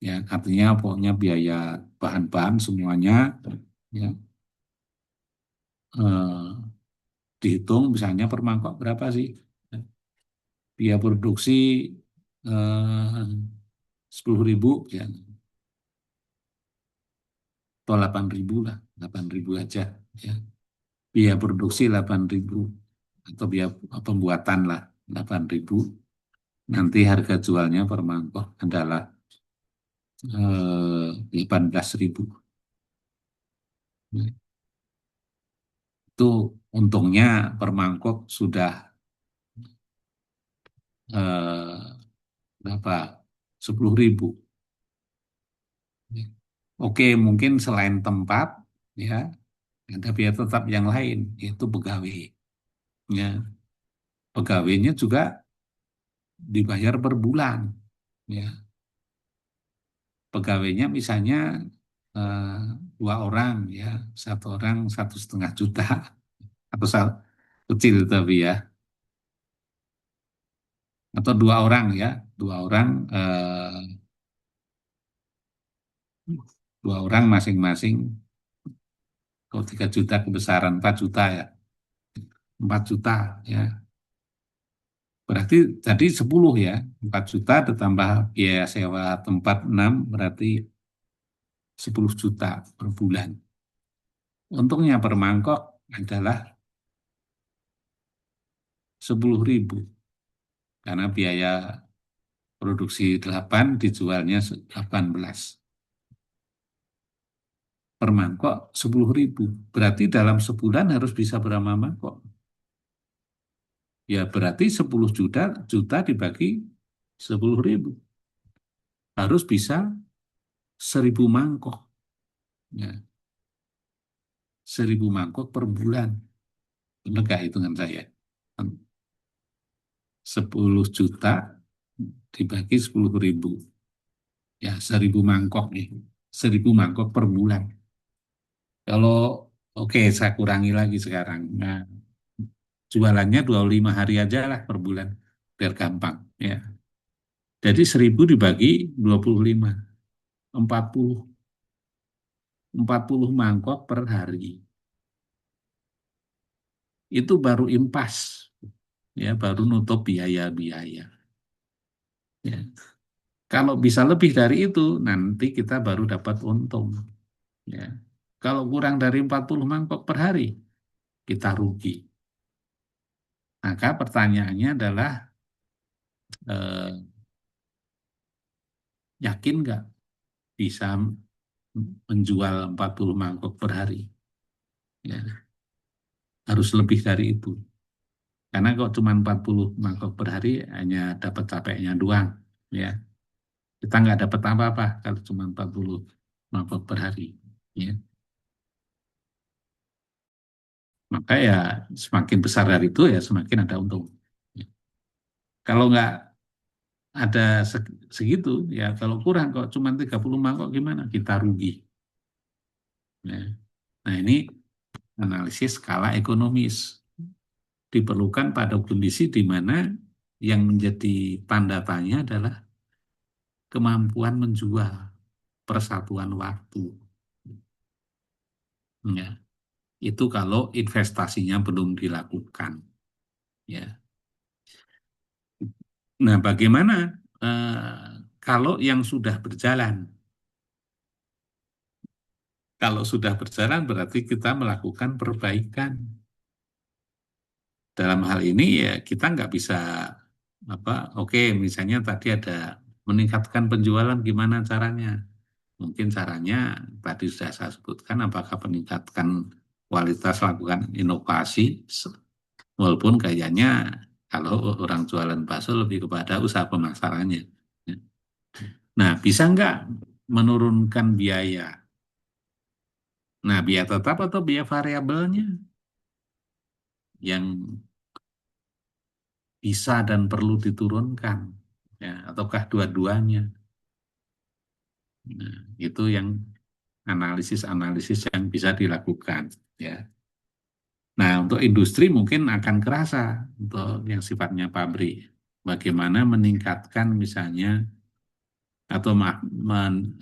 Ya, artinya pokoknya biaya bahan-bahan semuanya ya eh, dihitung misalnya per mangkok berapa sih? Biaya produksi 10.000 ya, atau 8.000 lah, 8.000 aja ya. Biaya produksi 8.000 atau biaya pembuatan lah 8.000. Nanti harga jualnya per mangkok adalah 18.000. Itu untungnya per mangkok sudah eh, berapa? 10.000. Oke, mungkin selain tempat, ya, ada biaya tetap yang lain, yaitu pegawai. Ya, pegawainya juga dibayar per bulan. Ya, pegawainya misalnya eh, 2 orang, ya, 1 orang 1,5 juta atau kecil tapi ya, atau 2 orang ya, 2 orang 2 orang masing-masing. Kalau 3 juta kebesaran 4 juta ya, 4 juta ya. Berarti tadi 10 ya, 4 juta ditambah biaya sewa tempat 6 berarti 10 juta per bulan. Untungnya per mangkok adalah 10.000 karena biaya produksi 8 dijualnya 18. Per mangkok 10.000. Berarti dalam sebulan harus bisa berapa mangkok? Ya berarti 10 juta dibagi 10.000. Harus bisa 1.000 mangkok. Ya, 1.000 mangkok per bulan. Benar nggak hitungan saya? 10 juta dibagi 10.000. Ya, 1.000 mangkok nih. 1.000 mangkok per bulan. Kalau, oke, saya kurangi lagi sekarang. Nah, jualannya 25 hari aja lah per bulan. Biar gampang. Ya. Jadi 1.000 dibagi 25. 40. 40 mangkok per hari. Itu baru impas. Ya, baru nutup biaya-biaya. Ya. Kalau bisa lebih dari itu, nanti kita baru dapat untung. Ya. Kalau kurang dari 40 mangkok per hari, kita rugi. Maka pertanyaannya adalah, eh, yakin nggak bisa menjual 40 mangkok per hari? Ya, harus lebih dari itu. Karena kalau cuma 40 mangkok per hari, hanya dapat capeknya doang. Ya, kita nggak dapat apa-apa kalau cuma 40 mangkok per hari. Ya. Maka ya semakin besar dari itu ya semakin ada untung. Ya. Kalau nggak ada segitu, ya kalau kurang, kok cuma 30 mangkok gimana? Kita rugi. Ya. Nah ini analisis skala ekonomis. Diperlukan pada kondisi di mana yang menjadi tanda tanya adalah kemampuan menjual persatuan waktu. Ya. Itu kalau investasinya belum dilakukan. Ya. Nah, bagaimana kalau yang sudah berjalan? Kalau sudah berjalan berarti kita melakukan perbaikan. Dalam hal ini ya kita nggak bisa apa, oke, misalnya tadi ada meningkatkan penjualan, gimana caranya? Mungkin caranya tadi sudah saya sebutkan, apakah meningkatkan kualitas, lakukan inovasi, walaupun kayaknya kalau orang jualan bakso lebih kepada usaha pemasarannya. Nah, bisa nggak menurunkan biaya? Nah, biaya tetap atau biaya variabelnya yang bisa dan perlu diturunkan, ya, ataukah dua-duanya? Nah, itu yang analisis-analisis yang bisa dilakukan, ya. Nah, untuk industri mungkin akan kerasa untuk yang sifatnya pabrik. Bagaimana meningkatkan misalnya atau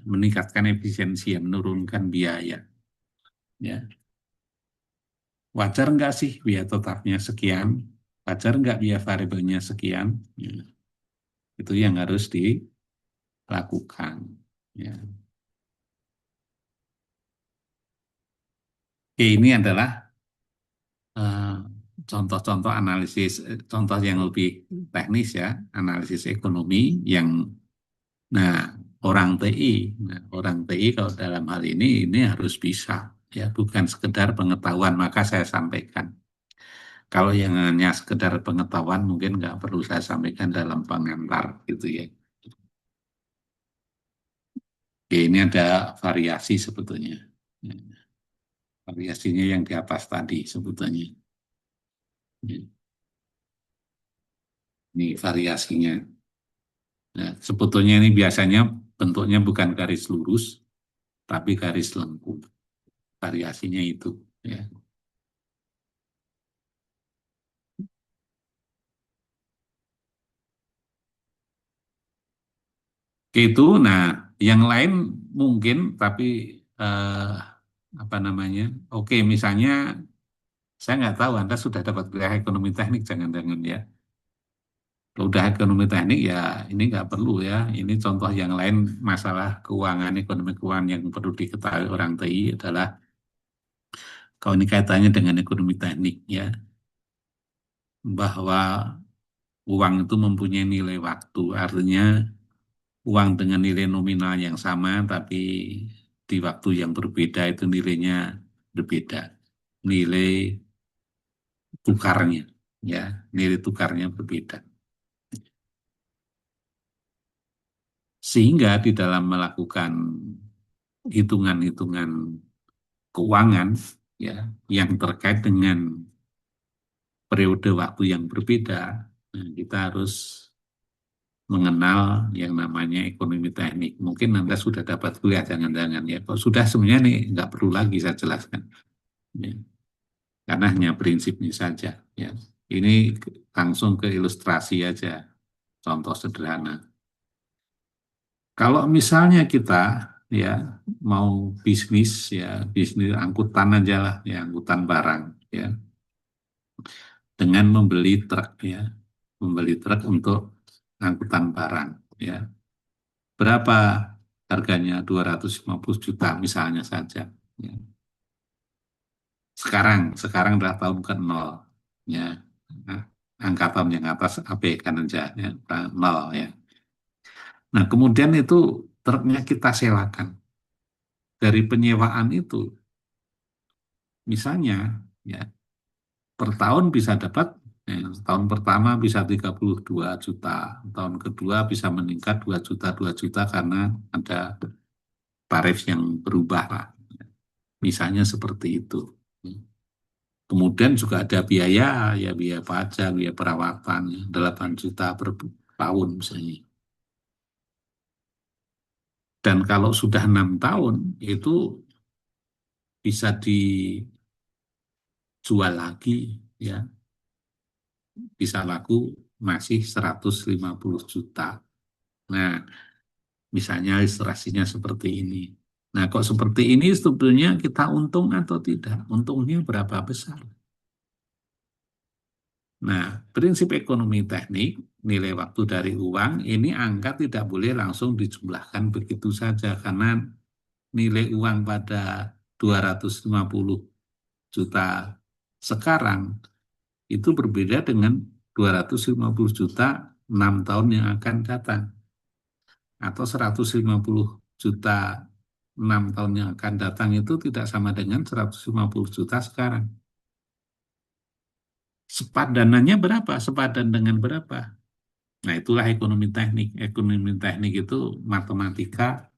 meningkatkan efisiensi, ya, menurunkan biaya. Ya, wajar nggak sih biaya tetapnya sekian? Wajar nggak biaya variabelnya sekian? Ya, itu yang harus dilakukan. Ya. Oke, ini adalah eh, contoh-contoh analisis, contoh yang lebih teknis ya, analisis ekonomi yang, nah, orang TI, nah, orang TI kalau dalam hal ini harus bisa, ya, bukan sekedar pengetahuan, maka saya sampaikan. Kalau yang hanya sekedar pengetahuan mungkin nggak perlu saya sampaikan dalam pengantar gitu ya. Oke, ini ada variasi sebetulnya. Ya, variasinya yang di atas tadi sebetulnya. Ya, ini variasinya. Nah, sebetulnya ini biasanya bentuknya bukan garis lurus, tapi garis lengkung. Variasinya itu. Ya. Itu, nah, yang lain mungkin, tapi eh, apa namanya? Oke, misalnya saya nggak tahu Anda sudah dapat kuliah ekonomi teknik, jangan-jangan ya. Kalau udah ekonomi teknik ya ini nggak perlu ya. Ini contoh yang lain masalah keuangan, ekonomi keuangan yang perlu diketahui orang TI adalah kalau ini kaitannya dengan ekonomi teknik ya, bahwa uang itu mempunyai nilai waktu, artinya uang dengan nilai nominal yang sama tapi di waktu yang berbeda itu nilainya berbeda. Nilai tukarnya, ya, nilai tukarnya berbeda. Sehingga di dalam melakukan hitungan-hitungan keuangan, ya, yang terkait dengan periode waktu yang berbeda, nah, kita harus mengenal yang namanya ekonomi teknik. Mungkin Anda sudah dapat kuliah, jangan-jangan ya. Kalau sudah sebenarnya nih nggak perlu lagi saya jelaskan. Ya. Karena hanya prinsipnya saja. Ya. Ini langsung ke ilustrasi aja, contoh sederhana. Kalau misalnya kita ya mau bisnis ya bisnis angkutan aja lah ya angkutan barang ya dengan membeli truk untuk angkutan barang ya berapa harganya 250 juta misalnya saja ya. Sekarang adalah tahun ke-0 ya. Nah, angka tahun yang atas abaikan aja ya, 0 ya. Nah, kemudian itu truknya kita sewakan. Dari penyewaan itu misalnya ya per tahun bisa dapat tahun pertama bisa 32 juta, tahun kedua bisa meningkat 2 juta karena ada tarif yang berubah lah. Misalnya seperti itu. Kemudian juga ada biaya, ya biaya pajak, biaya perawatan, 8 juta per tahun misalnya. Dan kalau sudah 6 tahun, itu bisa dijual lagi, ya, bisa laku masih 150 juta. Nah, misalnya ilustrasinya seperti ini. Nah, kok seperti ini sebetulnya kita untung atau tidak? Untungnya berapa besar? Nah, prinsip ekonomi teknik, nilai waktu dari uang, ini angka tidak boleh langsung dijumlahkan begitu saja, karena nilai uang pada 250 juta sekarang itu berbeda dengan 250 juta 6 tahun yang akan datang, atau 150 juta 6 tahun yang akan datang itu tidak sama dengan 150 juta sekarang. Sepadanannya berapa? Sepadan dengan berapa? Nah, itulah ekonomi teknik. Ekonomi teknik itu matematika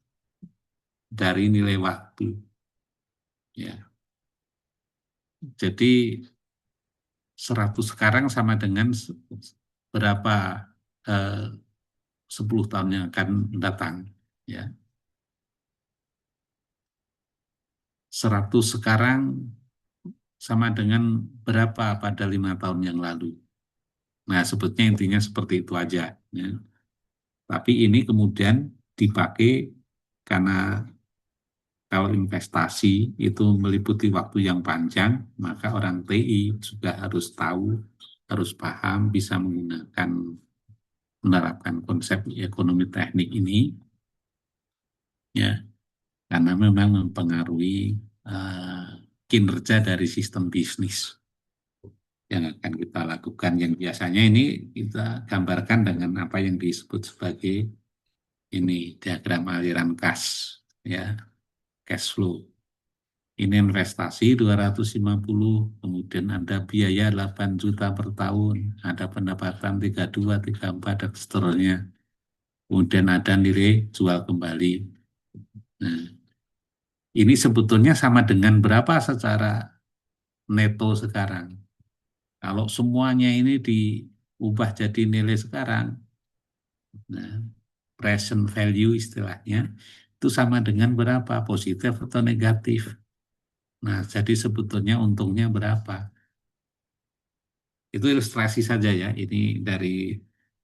dari nilai waktu. Ya. Jadi 100 sekarang sama dengan berapa 10 tahun yang akan datang. Ya. 100 sekarang sama dengan berapa pada 5 tahun yang lalu. Nah, sebetulnya intinya seperti itu aja. Ya. Tapi ini kemudian dipakai karena kalau investasi itu meliputi waktu yang panjang, maka orang TI juga harus tahu, harus paham, bisa menggunakan, menerapkan konsep ekonomi teknik ini, ya, karena memang mempengaruhi uh, kinerja dari sistem bisnis yang akan kita lakukan. Yang biasanya ini kita gambarkan dengan apa yang disebut sebagai ini diagram aliran kas, ya, cash flow. Ini investasi 250, kemudian ada biaya 8 juta per tahun, ada pendapatan 32, 34, dan seterusnya. Kemudian ada nilai jual kembali. Nah, ini sebetulnya sama dengan berapa secara neto sekarang. Kalau semuanya ini diubah jadi nilai sekarang, nah, present value istilahnya, itu sama dengan berapa, positif atau negatif. Nah, jadi sebetulnya untungnya berapa. Itu ilustrasi saja ya, ini dari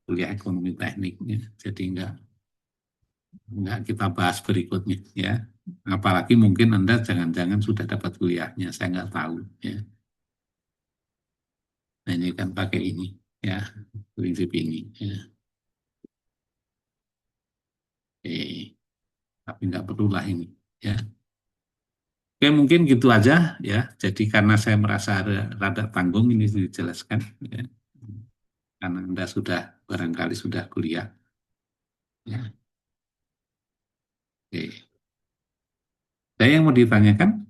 kuliah ekonomi tekniknya. Jadi enggak kita bahas berikutnya ya. Apalagi mungkin Anda jangan-jangan sudah dapat kuliahnya, saya nggak tahu ya. Nah ini kan pakai ini ya, prinsip ini ya. Tapi nggak perlulah ini ya. Oke mungkin gitu aja ya. Jadi karena saya merasa rada tanggung ini dijelaskan ya. Karena Anda sudah barangkali sudah kuliah ya. Oke. Saya yang mau ditanyakan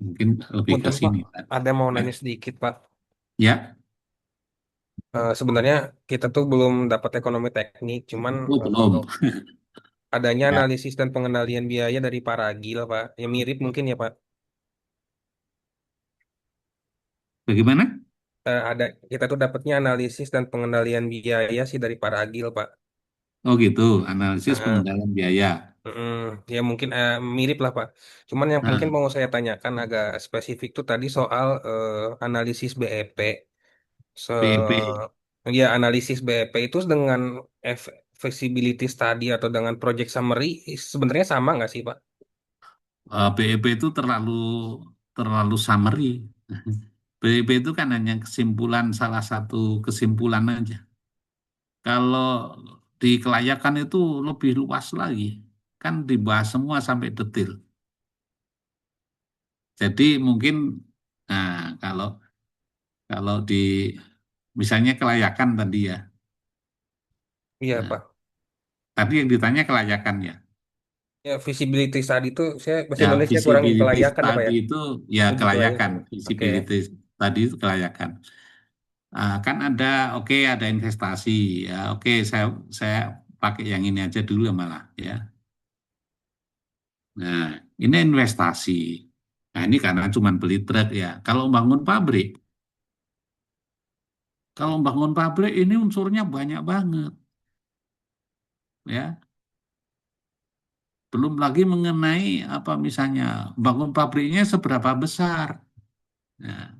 mungkin lebih ke Punten Pak, sini. ada mau Ya, nanya sedikit Pak. ya. Sebenarnya kita tuh belum dapat ekonomi teknik, cuman Oh untuk belum. adanya Ya, analisis dan pengendalian biaya dari Paragil Pak, yang mirip mungkin ya Pak. Bagaimana? Ada kita tuh dapatnya analisis dan pengendalian biaya sih dari para agil, Pak. Oh gitu, analisis Heeh. pengendalian biaya. Mm, ya mungkin mirip lah Pak. Cuman yang mungkin Nah, mau saya tanyakan agak spesifik tuh tadi soal analisis BEP. Se BEP. ya analisis BEP itu dengan feasibility study atau dengan project summary sebenarnya sama nggak sih Pak? BEP itu terlalu terlalu summary. BEP itu kan hanya kesimpulan, salah satu kesimpulan aja. Kalau di kelayakan itu lebih luas lagi, kan dibahas semua sampai detail. Jadi mungkin, nah kalau kalau di misalnya kelayakan tadi ya, Iya nah, Pak. tadi yang ditanya kelayakan ya. Ya feasibility study itu saya bahasa Ya, Indonesia kurang visibility kelayakan ya Pak tadi ya. itu ya Uji kelayakan, kelayakan. Oke. visibility tadi itu kelayakan. Kan ada, oke, ada investasi, ya oke, saya pakai yang ini aja dulu ya malah ya. Nah, ini investasi. Nah, ini karena cuma beli truk ya. Kalau bangun pabrik ini unsurnya banyak banget ya. Belum lagi mengenai apa misalnya bangun pabriknya seberapa besar, ya,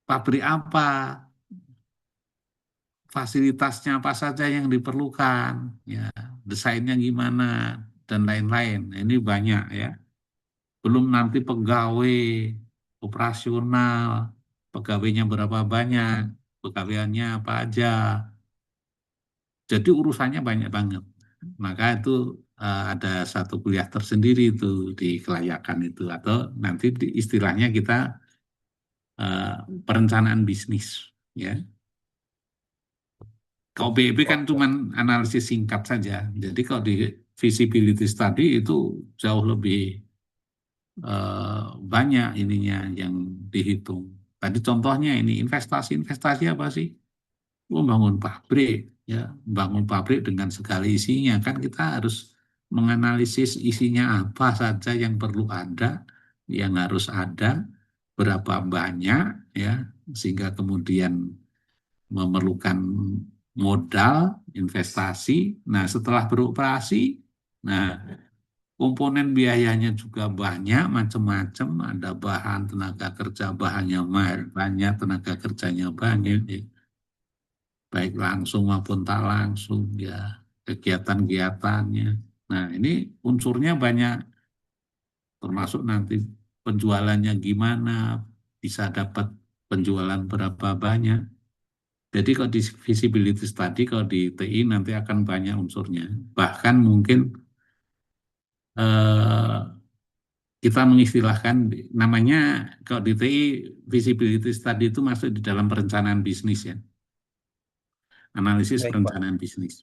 pabrik apa, fasilitasnya apa saja yang diperlukan, ya, desainnya gimana dan lain-lain. Nah, ini banyak ya. Belum nanti pegawai operasional, pegawainya berapa banyak, pegawaiannya apa aja. Jadi urusannya banyak banget. Maka itu ada satu kuliah tersendiri itu di kelayakan itu atau nanti istilahnya kita eh, perencanaan bisnis ya. Kalau BEP kan cuma analisis singkat saja. Jadi kalau di feasibility study itu jauh lebih banyak ininya yang dihitung. Tadi contohnya ini investasi apa sih? Membangun pabrik, ya, bangun pabrik dengan segala isinya kan kita harus menganalisis isinya apa saja yang perlu ada, yang harus ada, berapa banyak, ya, sehingga kemudian memerlukan modal investasi. Nah, setelah beroperasi, nah komponen biayanya juga banyak, macam-macam. Ada bahan tenaga kerja, bahannya banyak, tenaga kerjanya banyak, ya, baik langsung maupun tak langsung, ya, kegiatan-kegiatannya. Nah, ini unsurnya banyak, termasuk nanti penjualannya gimana, bisa dapat penjualan berapa banyak. Jadi kalau di visibility study, kalau di TI nanti akan banyak unsurnya. Bahkan mungkin eh, kita mengistilahkan namanya kalau di TI visibility study itu masuk di dalam perencanaan bisnis ya, analisis Baik Pak. perencanaan bisnis.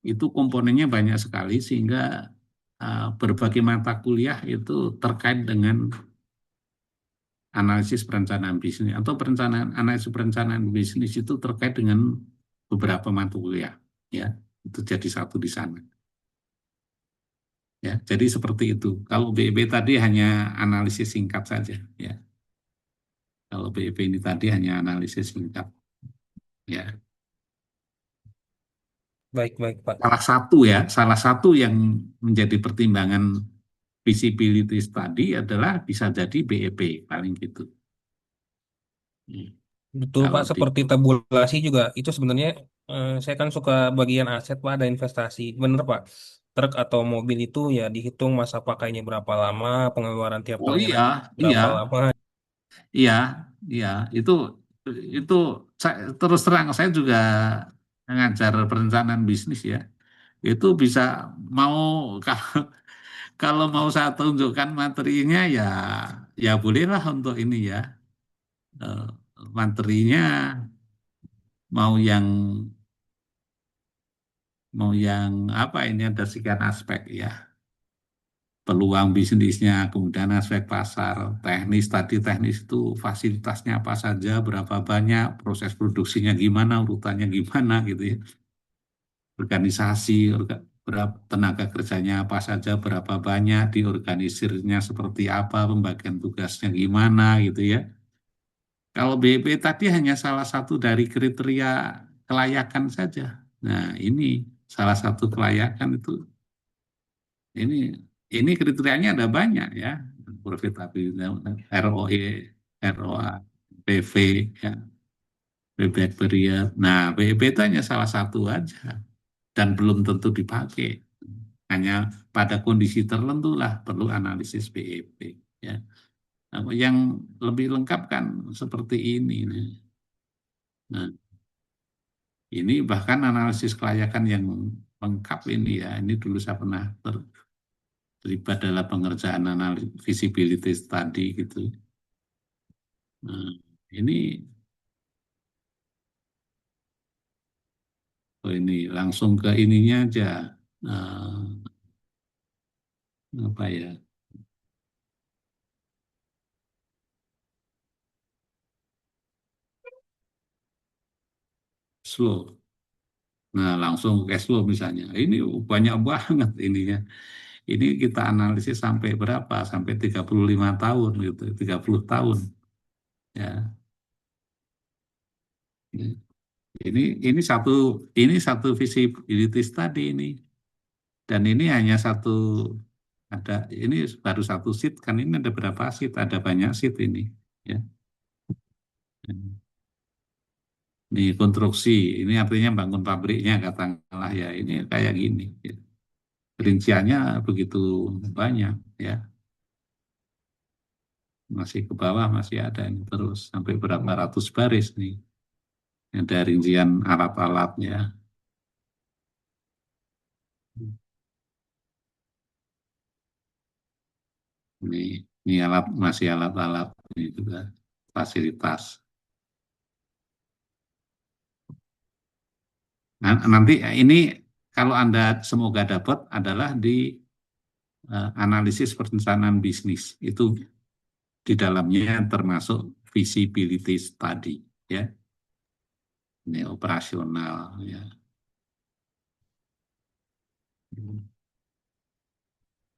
Itu komponennya banyak sekali sehingga berbagai mata kuliah itu terkait dengan analisis perencanaan bisnis atau perencanaan analisis perencanaan bisnis itu terkait dengan beberapa mata kuliah ya, itu jadi satu di sana ya. Jadi seperti itu. Kalau BEP tadi hanya analisis singkat saja ya. Kalau BEP ini tadi hanya analisis singkat ya. Baik baik Pak. Salah satu yang menjadi pertimbangan visibility study adalah bisa jadi BEP paling gitu. Hmm. Betul Pak, Kalau di seperti tabulasi juga itu sebenarnya saya kan suka bagian aset Pak, ada investasi. Bener Pak, truk atau mobil itu ya dihitung masa pakainya berapa lama, pengeluaran tiap Oh tahunnya iya, nanti iya, berapa lama. iya, iya, itu terus terang saya juga mengajar perencanaan bisnis ya. Itu bisa mau kalau kalau mau saya tunjukkan materinya ya ya bolehlah untuk ini ya. Eh, Materinya mau yang apa ini ada sekian aspek ya. Peluang bisnisnya, kemudian aspek pasar, teknis itu fasilitasnya apa saja, berapa banyak, proses produksinya gimana, urutannya gimana gitu ya, organisasi, berapa tenaga kerjanya apa saja, berapa banyak, diorganisirnya seperti apa, pembagian tugasnya gimana gitu ya. Kalau BEP tadi hanya salah satu dari kriteria kelayakan saja. Nah, ini salah satu kelayakan itu ini kriterianya ada banyak ya. Profitabilitas, ROE, ROA, PV, ya, payback period. Nah, BEP itu hanya salah satu aja dan belum tentu dipakai. Hanya pada kondisi tertentu lah perlu analisis BEP. Ya. Nah, yang lebih lengkap kan seperti ini. Nah, ini bahkan analisis kelayakan yang lengkap ini ya. Ini dulu saya pernah terlibat dalam pengerjaan analisis visibility study gitu. Nah, ini ini langsung ke ininya aja. Apa ya? Slow. Nah, langsung cash flow misalnya. Ini banyak banget ininya. Ini kita analisis sampai berapa? Sampai 35 tahun gitu, 30 tahun. Ya. Ini ini satu visibility study ini. Dan ini hanya satu ada ini baru satu sheet kan ini ada berapa sheet? Ada banyak sheet ini. Ya. Ini konstruksi, ini artinya bangun pabriknya katakanlah ya ini kayak gini. Ya. Rinciannya begitu banyak ya. Masih ke bawah masih ada ini terus sampai berapa ratus baris nih. Ada rincian alat-alatnya. Ini ini alat masih alat-alat ini juga fasilitas. Nah, nanti ini kalau Anda semoga dapat adalah di analisis perencanaan bisnis. Itu di dalamnya termasuk visibility study ya. Ini operasional ya.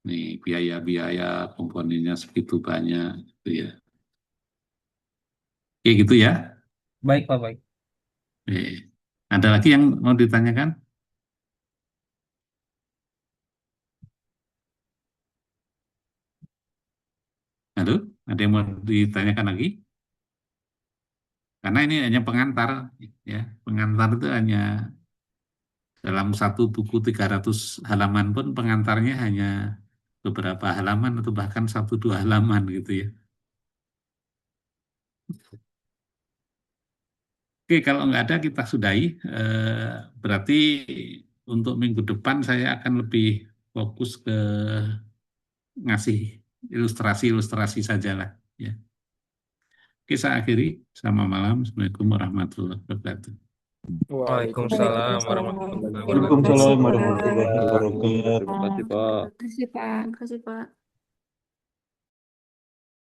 Nih biaya-biaya komponennya segitu banyak gitu ya. Kayak gitu ya. Baik, Pak, baik. Ada lagi yang mau ditanyakan? Halo, ada yang mau ditanyakan lagi? Karena ini hanya pengantar, ya. Pengantar itu hanya dalam satu buku 300 halaman pun pengantarnya hanya beberapa halaman atau bahkan 1-2 halaman gitu ya. Oke, kalau nggak ada kita sudahi. Berarti untuk minggu depan saya akan lebih fokus ke ngasih ilustrasi-ilustrasi sajalah. Ya. Oke, saya akhiri. Selamat malam. Assalamualaikum warahmatullahi wabarakatuh. Waalaikumsalam Waalaikumsalam. warahmatullahi Terima kasih, wabarakatuh. Waalaikumsalam Pak. warahmatullahi wabarakatuh. Terima kasih, Pak. Terima kasih, Pak. Terima kasih, Pak.